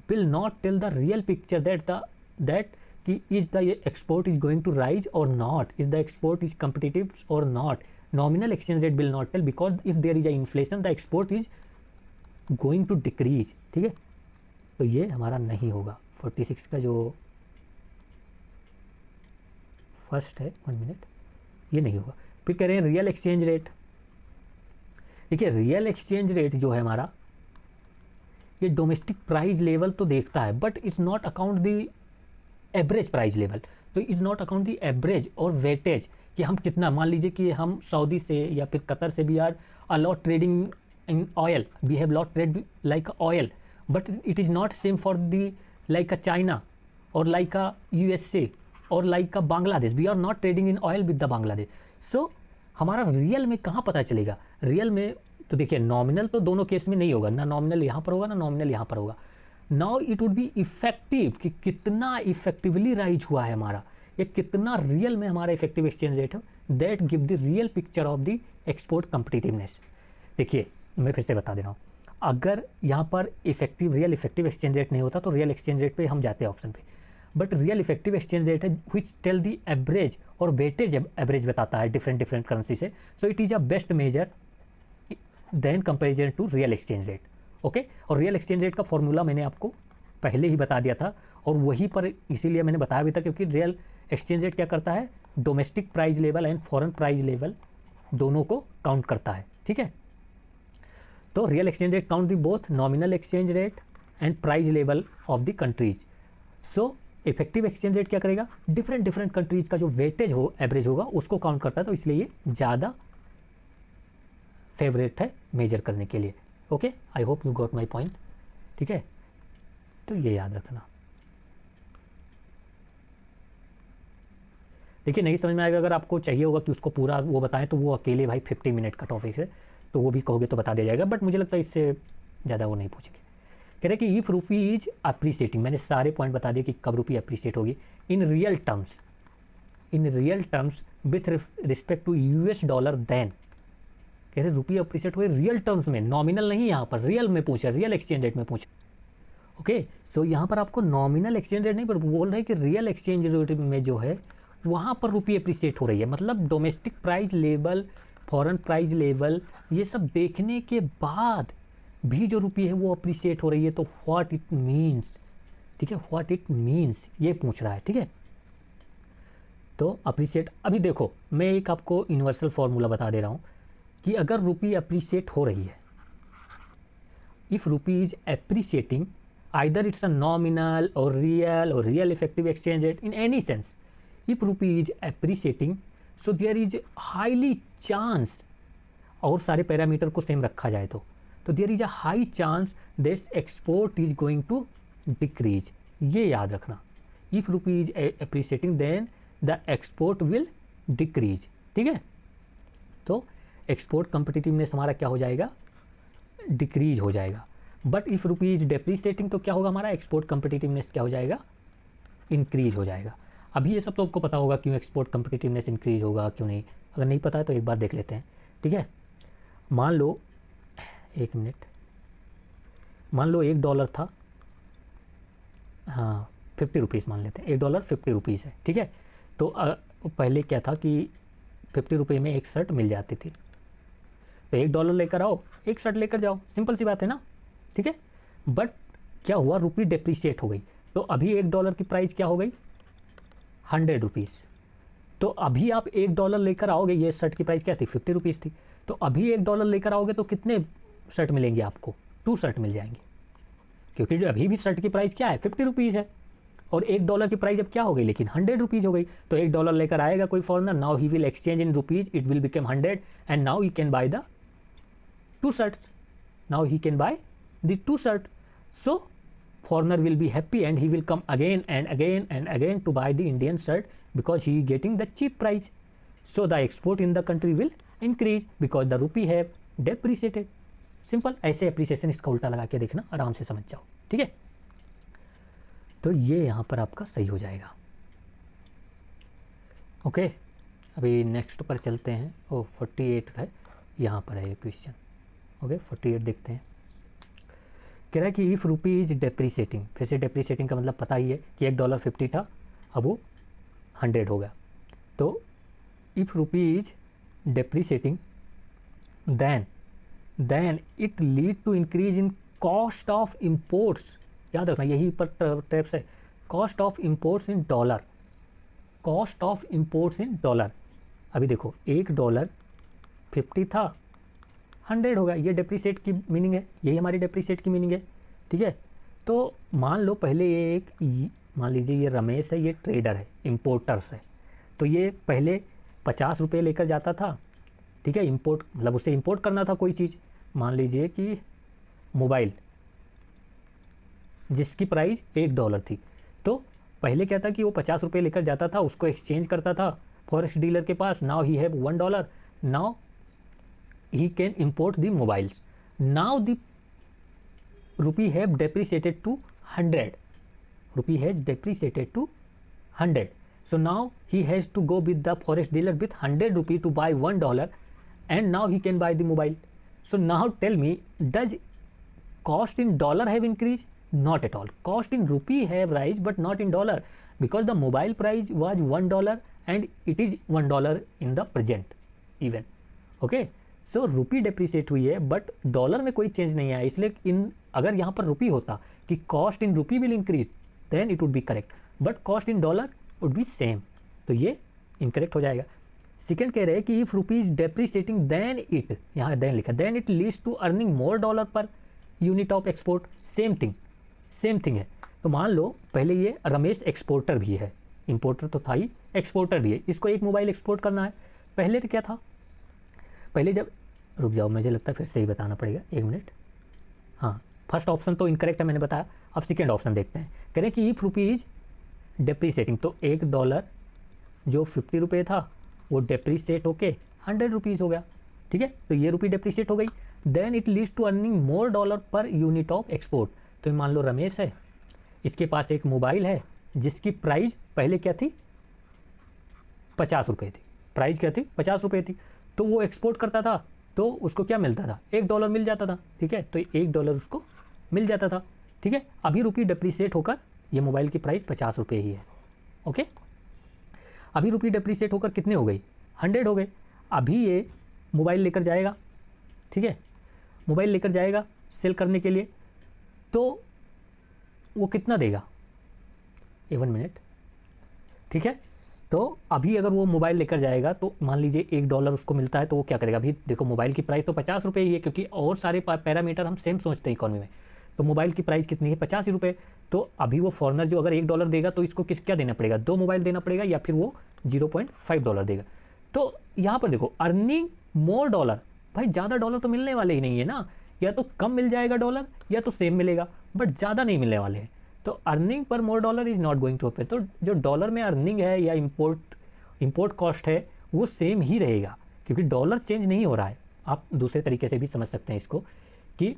will not tell the real picture that is the export is going to rise or not, is the export is competitive or not. Nominal exchange rate will not tell, because if there is a inflation the export is going to decrease. ठीक है, तो ये हमारा नहीं होगा। 46 का जो first है 1 मिनट, ये नहीं होगा। फिर कह रहे हैं रियल एक्सचेंज रेट। देखिए रियल एक्सचेंज रेट जो है हमारा, ये डोमेस्टिक प्राइस लेवल तो देखता है, but it's not account the average price level. तो is not account the average और वेटेज, कि हम कितना, मान लीजिए कि हम सऊदी से या फिर कतर से भी are a lot trading in oil, we have lot trade like oil, but it is not same for the like a China और लाइक अ USA और like a Bangladesh. We are not trading in oil with the Bangladesh. So हमारा real में कहाँ पता चलेगा? Real में तो देखिए नॉमिनल तो दोनों केस में नहीं होगा, ना नॉमिनल यहाँ पर होगा ना नॉमिनल यहाँ पर होगा। Now it would be effective, कि कितना इफेक्टिवली राइज हुआ है हमारा, या कितना रियल में हमारा इफेक्टिव एक्सचेंज रेट है, that give the real picture of the export competitiveness. देखिए मैं फिर से बता दे रहा हूँ, अगर यहाँ पर रियल इफेक्टिव एक्सचेंज रेट नहीं होता तो रियल एक्सचेंज रेट पे हम जाते हैं ऑप्शन पे, but real effective exchange rate है विच टेल दी एवरेज, और वेटेज एवरेज बताता है डिफरेंट करेंसी से। So it is a best measure then comparison to real exchange rate. Okay, और रियल एक्सचेंज रेट का फॉर्मूला मैंने आपको पहले ही बता दिया था, और वहीं पर इसीलिए मैंने बताया भी था, क्योंकि रियल एक्सचेंज रेट क्या करता है, domestic price level and foreign price level दोनों को काउंट करता है। ठीक है, तो real exchange rate count the both nominal exchange rate and price level of the countries. So effective exchange rate क्या करेगा, डिफरेंट कंट्रीज का जो वेटेज हो एवरेज होगा उसको काउंट करता है, तो इसलिए ये ज़्यादा फेवरेट है मेजर करने के लिए। Okay, I hope you got my point. ठीक है, तो ये याद रखना। देखिए नहीं समझ में आएगा, अगर आपको चाहिए होगा कि उसको पूरा वो बताएं तो वो अकेले भाई 50 मिनट का टॉपिक है, तो वो भी कहोगे तो बता दिया जाएगा, बट मुझे लगता है इससे ज़्यादा वो नहीं पूछेंगे। कह रहे कि इफ़ रूपी इज अप्रिशिएटिंग, मैंने सारे पॉइंट बता दिए कि कब रूपी अप्रिशिएट होगी। In real terms with respect to US dollar, then कह रहे रूपी अप्रिशिएट हुए रियल टर्म्स में, नॉमिनल नहीं, यहाँ पर रियल में पूछा, रियल एक्सचेंज रेट में पूछा। ओके, सो यहाँ पर आपको नॉमिनल एक्सचेंज रेट नहीं, पर बोल रहे हैं कि रियल एक्सचेंज रेट में जो है वहाँ पर रुपये अप्रिशिएट हो रही है, मतलब domestic price level, foreign price level, ये सब देखने के बाद भी जो रुपये है वो अप्रिशिएट हो रही है, तो व्हाट इट मीन्स, ठीक है, व्हाट इट मीन्स ये पूछ रहा है। ठीक है, तो अप्रिशिएट, अभी देखो मैं एक आपको यूनिवर्सल फॉर्मूला बता दे रहा हूँ कि अगर रुपये अप्रिशिएट हो रही है, if rupee is appreciating, either it's a nominal or real effective exchange rate, in any sense, if rupee is appreciating, so there is highly chance, और सारे पैरामीटर को सेम रखा जाए तो there is a high chance this export is going to decrease। ये याद रखना, if rupee is appreciating then the export will decrease। ठीक है, तो एक्सपोर्ट कम्पिटिटिवनेस हमारा क्या हो जाएगा, डिक्रीज हो जाएगा। बट इफ़ रुपी इज डेप्रीसिएटिंग तो क्या होगा, हमारा एक्सपोर्ट कम्पिटिटिवनेस क्या हो जाएगा, इंक्रीज हो जाएगा। अभी ये सब तो आपको पता होगा क्यों एक्सपोर्ट कम्पिटिटिवनेस इंक्रीज होगा, क्यों नहीं, अगर नहीं पता है तो एक बार देख लेते हैं। ठीक है, मान लो 1 मिनट, मान लो $1 था, हाँ 50 रुपीज़ मान लेते हैं, $1 50 रुपीज़ है। ठीक है, तो पहले क्या था कि 50 रुपये में एक शर्ट मिल जाती थी, तो $1 लेकर आओ, एक शर्ट लेकर जाओ, सिंपल सी बात है ना। ठीक है, बट क्या हुआ, रुपी डेप्रिशिएट हो गई। तो अभी $1 की प्राइस क्या हो गई, 100 रुपीज़। तो अभी आप $1 लेकर आओगे, ये शर्ट की प्राइस क्या थी, 50 रुपीज़ थी। तो अभी $1 लेकर आओगे तो कितने शर्ट मिलेंगे आपको, 2 शर्ट मिल जाएंगे, क्योंकि जो अभी भी शर्ट की प्राइस क्या है, 50 रुपीज़ है। और $1 की प्राइस अब क्या हो गई, लेकिन 100 रुपीज़ हो गई। तो $1 लेकर आएगा कोई foreigner, now he will exchange in rupees, it will become 100 and now he can buy the 2 shirts. Now he can buy the 2 shirts. So foreigner will be happy and he will come again and again and again to buy the Indian shirt because he is getting the cheap price. So the export in the country will increase because the rupee have depreciated. Simple, ऐसे appreciation इसका उल्टा लगा के देखना, आराम से समझ जाओ, ठीक है। तो ये यहाँ पर आपका सही हो जाएगा। ओके, अभी नेक्स्ट पर चलते हैं। 48 है, यहाँ पर है ये क्वेश्चन। ओके, 48 देखते हैं। कह रहा है कि इफ़ रुपी इज डेप्रीशिएटिंग, फिर से डेप्रीशिएटिंग का मतलब पता ही है कि $1 50 था, अब वो 100 हो गया। तो if rupee is depreciating then it lead to increase in cost of imports. याद रखना, यही पर टैप्स है, cost of imports in dollar, cost of imports in dollar. अभी देखो, $1 50 था, 100 होगा। ये डेप्रीशिएट की मीनिंग है, यही हमारी डेप्रीशिएट की मीनिंग है, ठीक है। तो मान लो पहले मान लीजिए ये रमेश है, ये ट्रेडर है, इम्पोर्टर्स है। तो ये पहले 50 रुपये लेकर जाता था, ठीक है, इम्पोर्ट मतलब उसे इम्पोर्ट करना था कोई चीज़, मान लीजिए कि मोबाइल, जिसकी प्राइस $1 थी। तो पहले क्या था कि वो 50 रुपये लेकर जाता था, उसको एक्सचेंज करता था फॉरेक्स डीलर के पास। Now he have $1, now he can import the mobiles. Now the rupee have depreciated to 100. Rupee has depreciated to 100. So now he has to go with the forex dealer with 100 rupee to buy $1, and now he can buy the mobile. So now tell me, does cost in dollar have increased? Not at all. Cost in rupee have rise, but not in dollar, because the mobile price was $1 and it is $1 in the present even. Okay. So rupee depreciate हुई है, but dollar में कोई change नहीं आया। इसलिए अगर यहाँ पर रुपी होता कि cost in rupee will increase, then it would be correct, but cost in dollar would be same, तो ये इनकरेक्ट हो जाएगा। सेकेंड कह रहे हैं कि if rupee is depreciating then it, यहाँ देन लिखा, then it leads to earning more dollar per unit of export. Same thing है। तो मान लो पहले ये रमेश एक्सपोर्टर भी है, इंपोर्टर तो था ही, एक्सपोर्टर भी है, इसको एक मोबाइल एक्सपोर्ट करना है। पहले तो क्या था, पहले जब, रुक जाओ मुझे लगता है फिर से ही बताना पड़ेगा, 1 मिनट। हाँ, फर्स्ट ऑप्शन तो इनकरेक्ट है, मैंने बताया। अब सेकेंड ऑप्शन देखते हैं। कह रहे हैं कि इफ रुपी इज डेप्रीशिएटिंग, तो $1 जो 50 रुपये था वो डेप्रीशिएट होके 100 रुपीज़ हो गया, ठीक है। तो ये रुपी डेप्रीशिएट हो गई। Then it leads to earning more dollar per unit of export. तो मान लो रमेश है, इसके पास एक मोबाइल है जिसकी प्राइस पहले क्या थी, 50 रुपये थी। प्राइस क्या थी, 50 रुपये थी। तो वो एक्सपोर्ट करता था, तो उसको क्या मिलता था, $1 मिल जाता था, ठीक है। तो $1 उसको मिल जाता था, ठीक है। अभी रुपी डेप्रीशिएट होकर ये मोबाइल की प्राइस 50 रुपये ही है, ओके। अभी रुपी डेप्रीशिएट होकर कितने हो गई, 100 हो गए। अभी ये मोबाइल लेकर जाएगा, ठीक है, मोबाइल लेकर जाएगा सेल करने के लिए, तो वो कितना देगा, 1 मिनट, ठीक है। तो अभी अगर वो मोबाइल लेकर जाएगा तो मान लीजिए $1 उसको मिलता है, तो वो क्या करेगा, अभी देखो मोबाइल की प्राइस तो 50 रुपये ही है, क्योंकि और सारे पैरामीटर हम सेम सोचते हैं इकोनॉमी में। तो मोबाइल की प्राइस कितनी है, 50 रुपये। तो अभी वो फॉरनर जो अगर $1 देगा तो इसको क्या देना पड़ेगा, 2 मोबाइल देना पड़ेगा, या फिर वो $0.5 देगा। तो यहाँ पर देखो, अर्निंग मोर डॉलर, भाई ज़्यादा डॉलर तो मिलने वाले ही नहीं है ना, या तो कम मिल जाएगा डॉलर या तो सेम मिलेगा, बट ज़्यादा नहीं मिलने वाले हैं। तो earning per more dollar is not going to appear. तो जो डॉलर में अर्निंग है या इम्पोर्ट कॉस्ट है वो सेम ही रहेगा, क्योंकि डॉलर चेंज नहीं हो रहा है। आप दूसरे तरीके से भी समझ सकते हैं इसको, कि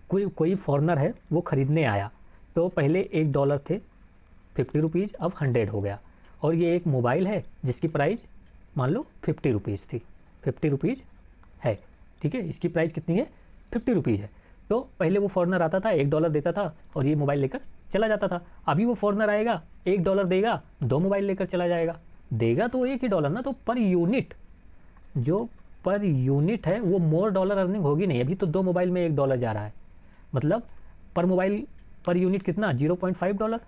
कोई फॉरनर है वो ख़रीदने आया, तो पहले $1 थे 50 रुपीज़, अब 100 हो गया। और ये एक मोबाइल है जिसकी प्राइस मान लो 50 रुपीज़ थी, 50 रुपीज़ है, ठीक है। इसकी प्राइस कितनी है, 50 रुपीज़ है। तो पहले वो फॉरनर आता था, $1 देता था और ये मोबाइल लेकर चला जाता था। अभी वो फॉरनर आएगा, $1 देगा, 2 मोबाइल लेकर चला जाएगा। देगा तो एक ही डॉलर ना, तो पर यूनिट, जो पर यूनिट है वो मोर डॉलर अर्निंग होगी नहीं। अभी तो 2 मोबाइल में $1 जा रहा है, मतलब पर मोबाइल पर यूनिट कितना, $0.5,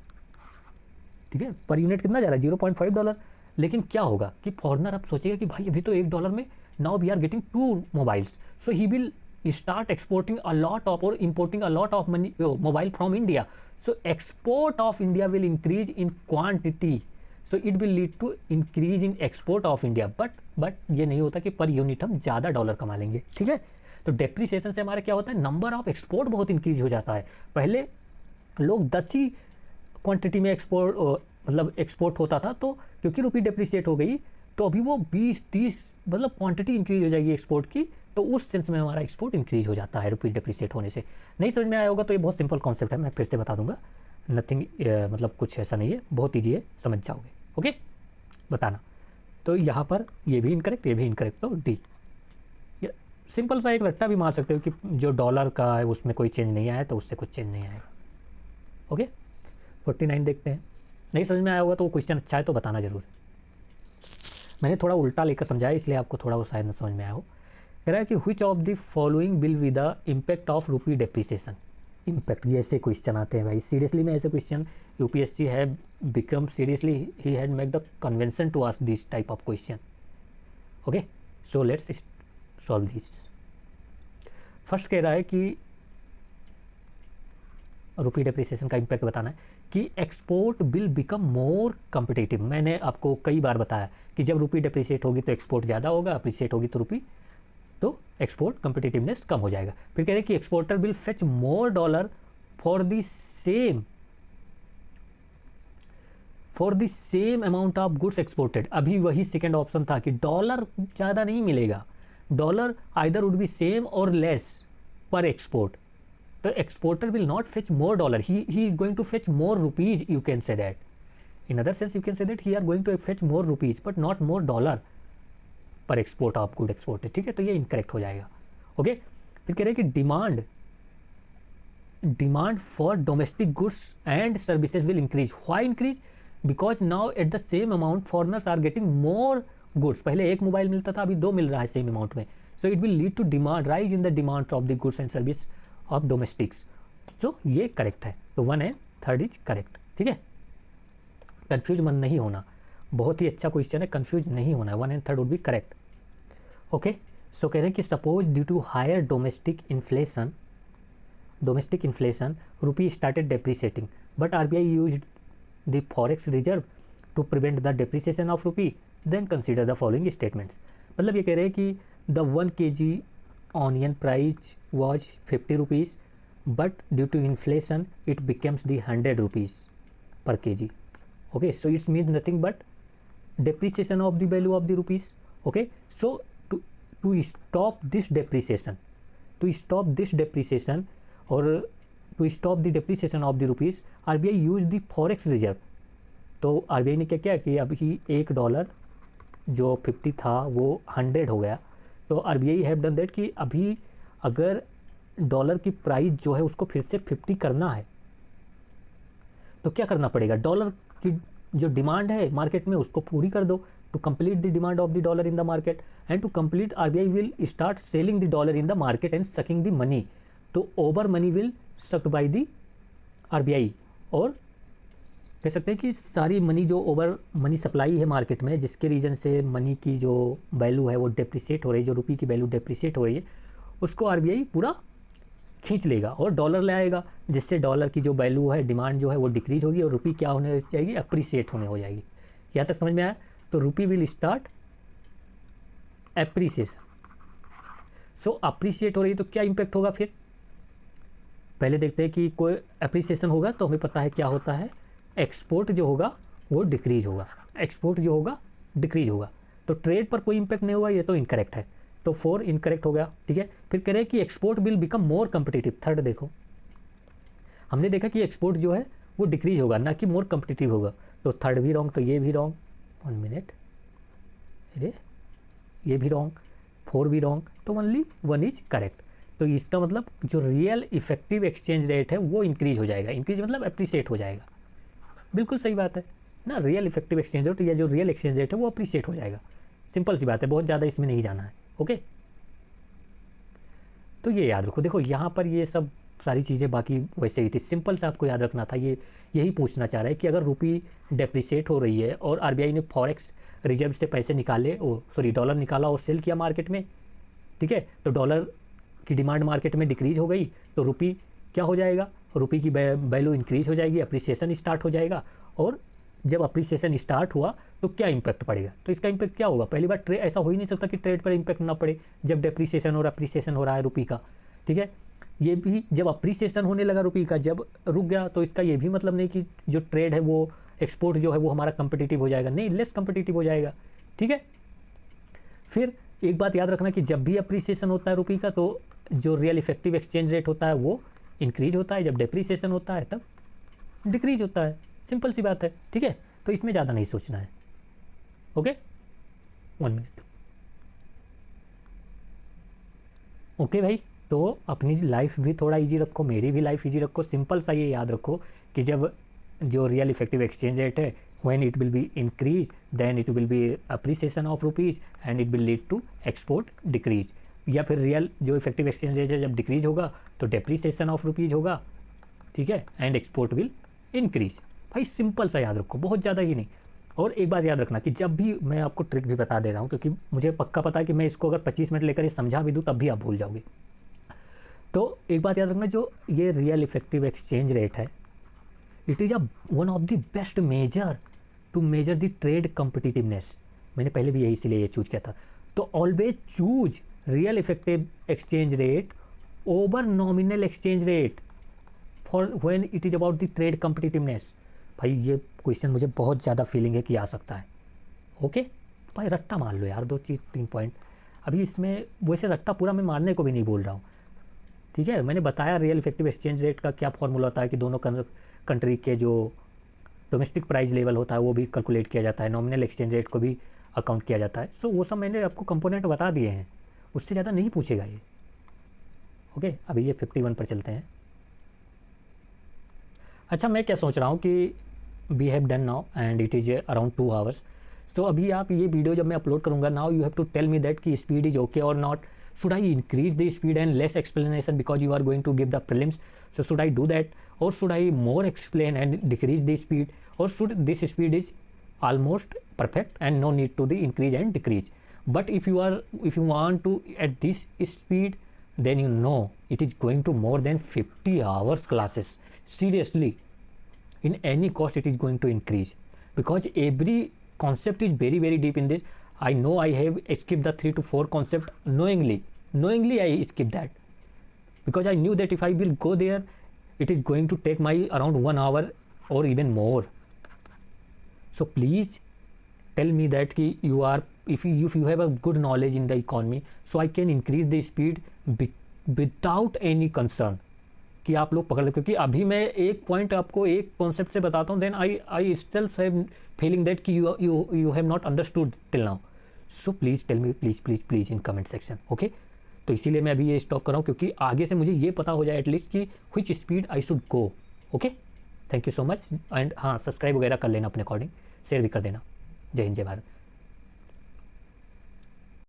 ठीक है, पर यूनिट कितना जा रहा है, $0.5। लेकिन क्या होगा कि फॉरनर अब सोचेगा कि भाई अभी तो $1 में now we are getting 2 mobiles, so he will start exporting a lot of or importing a lot of money mobile from India. So export of India will increase in quantity. So it will lead to increase in export of India. But ये नहीं होता कि per unit हम ज़्यादा dollar कमा लेंगे, ठीक है। तो डेप्रिसिएशन से हमारा क्या होता है, नंबर ऑफ एक्सपोर्ट बहुत इंक्रीज हो जाता है। पहले लोग 10 ही क्वांटिटी में एक्सपोर्ट होता था, तो क्योंकि रुपी डेप्रिसिएट हो गई तो अभी वो 20-30 मतलब क्वांटिटी इंक्रीज हो जाएगी एक्सपोर्ट की, तो उस सेंस में हमारा एक्सपोर्ट इंक्रीज हो जाता है रुपी डेप्रिसिएट होने से। नहीं समझ में आया होगा तो ये बहुत सिंपल कॉन्सेप्ट है, मैं फिर से बता दूंगा, नथिंग मतलब कुछ ऐसा नहीं है, बहुत ईजी है, समझ जाओगे। ओके, बताना। तो यहाँ पर ये भी इनकरेक्ट, ये भी इनकरेक्ट, तो डी। सिंपल सा एक रट्टा भी मार सकते हो कि जो डॉलर का है उसमें कोई चेंज नहीं आया तो उससे कुछ चेंज नहीं आएगा। ओके, 49 देखते हैं। नहीं समझ में आया होगा तो वो क्वेश्चन अच्छा है तो बताना जरूर। मैंने थोड़ा उल्टा लेकर समझाया इसलिए आपको थोड़ा वो शायद न समझ में आया हो। कह रहा है कि which of the following will be the impact of rupee depreciation. Impact, ये ऐसे क्वेश्चन आते हैं भाई, सीरियसली में ऐसे क्वेश्चन यूपीएससी है become seriously he had make the convention to ask this type of question. Okay, so let's solve this. First कह रहा है कि रुपी डेप्रिसिएशन का इम्पैक्ट बताना है कि export will become more competitive. मैंने आपको कई बार बताया कि जब रुपी डेप्रिसिएट होगी तो एक्सपोर्ट ज़्यादा होगा, अप्रिसिएट होगी तो रुपी तो एक्सपोर्ट कम्पिटिटिवनेस कम हो जाएगा। फिर कह रहे हैं कि exporter will fetch more dollar for the same amount of goods exported. अभी वही सेकेंड ऑप्शन था कि डॉलर ज़्यादा नहीं मिलेगा, dollar either would be same और लेस पर एक्सपोर्ट। तो exporter will not fetch more dollar, he is going to fetch more rupees, you can say that. In other sense you can say that he are going to fetch more rupees but not more dollar per export of good exported, ठीक है। तो ये incorrect हो जाएगा। Okay, फिर कह रहे हैं कि demand for domestic goods and services will increase. Why increase? Because now at the same amount foreigners are getting more goods. पहले एक मोबाइल मिलता था, अभी 2 मिल रहा है सेम अमाउंट में। So it will lead to demand, rise in the demand of the goods and service of domestics. So ये correct है, तो 1 एंड 3 इज करेक्ट, ठीक है। कन्फ्यूज मन नहीं होना, बहुत ही अच्छा क्वेश्चन है, कंफ्यूज नहीं होना है, 1 and 3 would be correct. Okay, so कह रहे हैं कि suppose due to higher domestic inflation rupee started depreciating but RBI used the forex reserve to prevent the depreciation of rupee, then consider the following statements. मतलब ये कह रहे हैं कि the 1 kg onion price was 50 rupees but due to inflation it becomes the 100 rupees per kg। Okay, so it's means nothing but depreciation of the value of the rupees. Okay, so to stop this depreciation or to stop the depreciation of the rupees, RBI used the forex reserve. तो RBI ने क्या किया कि अभी $1 जो 50 था वो 100 हो गया। तो RBI हैव डन दैट कि अभी अगर डॉलर की प्राइस जो है उसको फिर से 50 करना है तो क्या करना पड़ेगा, डॉलर की जो डिमांड है मार्केट में उसको पूरी कर दो, to complete the demand of the dollar in the market and to complete RBI will start selling the dollar in the market and sucking the money. तो over money will sucked by the RBI, और कह सकते हैं कि सारी money जो over money supply है market में, जिसके रीजन से मनी की जो वैल्यू है वो डेप्रिसिएट हो रही है, जो रुपये की वैल्यू डेप्रिसिएट हो रही है, उसको आरबीआई पूरा खींच लेगा और डॉलर ले आएगा, जिससे डॉलर की जो वैल्यू है, डिमांड जो है वो डिक्रीज होगी और रुपये क्या होने जाएगी, अप्रिसिएट होने हो जाएगी। यहाँ तक समझ में आया? तो रुपये will start appreciation. So appreciate हो रही है तो क्या इम्पैक्ट होगा? फिर पहले देखते हैं कि कोई अप्रिसिएशन होगा तो हमें पता है क्या होता है, एक्सपोर्ट जो होगा वो डिक्रीज होगा, एक्सपोर्ट जो होगा डिक्रीज होगा। तो ट्रेड पर कोई इम्पैक्ट नहीं होगा, ये तो इनकरेक्ट है, तो 4 इनकरेक्ट हो गया, ठीक है। फिर कह रहे हैं कि export will become more competitive. 3 देखो, हमने देखा कि एक्सपोर्ट जो है वो डिक्रीज होगा, ना कि मोर कम्पिटिटिव होगा, तो 3 भी रॉन्ग, तो ये भी रॉन्ग। 1 मिनट, अरे ये भी रॉन्ग, 4 भी रॉन्ग, तो ओनली 1 इज करेक्ट। तो इसका मतलब जो रियल इफेक्टिव एक्सचेंज रेट है वो इंक्रीज हो जाएगा, इंक्रीज मतलब अप्रिसिएट हो जाएगा। बिल्कुल सही बात है ना, रियल इफेक्टिव एक्सचेंज रेट या जो रियल एक्सचेंज रेट है वो अप्रिसिएट हो जाएगा। सिंपल सी बात है, बहुत ज़्यादा इसमें नहीं जाना है। ओके, तो ये याद रखो। देखो यहाँ पर ये सब सारी चीज़ें बाकी वैसे ही थी। सिंपल से आपको याद रखना था, ये यही पूछना चाह रहा है कि अगर रुपी डेप्रिसिएट हो रही है और आरबीआई ने फॉरेक्स रिजर्व से पैसे निकाले, डॉलर निकाला और सेल किया मार्केट में, ठीक है, तो डॉलर की डिमांड मार्केट में डिक्रीज हो गई, तो रुपी क्या हो जाएगा, रुपी की वैल्यू इंक्रीज हो जाएगी, अप्रिसिएशन स्टार्ट हो जाएगा। और जब अप्रिसिएशन स्टार्ट हुआ तो क्या इम्पैक्ट पड़ेगा, तो इसका इम्पैक्ट क्या होगा, पहली बार ऐसा हो ही नहीं सकता कि ट्रेड पर इम्पैक्ट ना पड़े जब डेप्रिसिएशन और अप्रिसिएशन हो रहा है रुपी का, ठीक है। ये भी जब अप्रिसिएशन होने लगा रुपी का, जब रुक गया, तो इसका ये भी मतलब नहीं कि जो ट्रेड है वो एक्सपोर्ट जो है वो हमारा कंपिटिटिव हो जाएगा, नहीं, लेस कंपिटिटिव हो जाएगा, ठीक है। फिर एक बात याद रखना कि जब भी अप्रिसिएशन होता है रुपी का तो जो रियल इफेक्टिव एक्सचेंज रेट होता है वो इंक्रीज होता है, जब डेप्रिसिएशन होता है तब डिक्रीज होता है, सिंपल सी बात है, ठीक है। तो इसमें ज़्यादा नहीं सोचना है, ओके। 1 मिनट, ओके भाई। तो अपनी लाइफ भी थोड़ा इजी रखो, मेरी भी लाइफ इजी रखो, सिंपल सा ये याद रखो कि जब जो रियल इफेक्टिव एक्सचेंज रेट है when it will be increased then it will be appreciation of rupees and it will lead to export decrease, या फिर रियल जो इफेक्टिव एक्सचेंज रेट है जब डिक्रीज होगा तो डेप्रिसिएशन ऑफ रुपीज़ होगा, ठीक है, एंड एक्सपोर्ट विल इंक्रीज। भाई सिंपल सा याद रखो, बहुत ज़्यादा ही नहीं। और एक बात याद रखना कि जब भी मैं आपको ट्रिक भी बता दे रहा हूँ, क्योंकि मुझे पक्का पता है कि मैं इसको अगर 25 मिनट लेकर ये समझा भी दूँ तब भी आप भूल जाओगे। तो एक बात याद रखना, जो ये रियल इफेक्टिव एक्सचेंज रेट है, it is one of the best measure to measure the trade competitiveness. मैंने पहले भी यही इसीलिए ये चूज किया था। तो always choose real effective exchange rate over nominal exchange rate for when it is about the trade competitiveness. भाई ये क्वेश्चन मुझे बहुत ज़्यादा फीलिंग है कि आ सकता है, ओके भाई रट्टा मार लो यार, 2 चीज़ 3 पॉइंट। अभी इसमें वैसे रट्टा पूरा मैं मारने को भी नहीं बोल रहा हूँ, ठीक है। मैंने बताया रियल इफेक्टिव एक्सचेंज रेट का क्या फॉर्मूला होता है कि दोनों कंट्री के जो डोमेस्टिक प्राइस लेवल होता है वो भी कैलकुलेट किया जाता है, नॉमिनल एक्सचेंज रेट को भी अकाउंट किया जाता है। सो वो सब मैंने आपको कंपोनेंट बता दिए हैं, उससे ज़्यादा नहीं पूछेगा ये, ओके। अभी ये 51 पर चलते हैं। अच्छा, मैं क्या सोच रहा हूँ कि we have done now and it is around 2 hours. तो अभी आप ये वीडियो जब मैं अपलोड करूँगा, now you have to tell me that कि स्पीड इज़ ओके और not. Should I increase the speed and less explanation because you are going to give the prelims? So should I do that, or should I more explain and decrease the speed, or should this speed is almost perfect and no need to the increase and decrease? But if you want to at this speed, then you know it is going to more than 50 hours classes. Seriously, in any cost it is going to increase because every concept is very very deep in this. I know I have skipped the 3 to 4 concept knowingly I skipped that because I knew that if I will go there it is going to take my around 1 hour or even more. So please tell me that ki you are if you have a good knowledge in the economy, so I can increase the speed without any concern कि आप लोग पकड़ लो। क्योंकि अभी मैं एक point आपको एक कॉन्सेप्ट से बताता हूँ, then I self have feeling that कि you have not understood till now. So please tell me, please in comment section, okay. तो इसीलिए मैं अभी ये स्टॉप कर रहा हूँ क्योंकि आगे से मुझे ये पता हो जाए एटलीस्ट कि which speed I should go, okay. Thank you so much and हाँ, सब्सक्राइब वगैरह कर लेना अपने अकॉर्डिंग, शेयर भी कर देना। जय हिंद, जय भारत।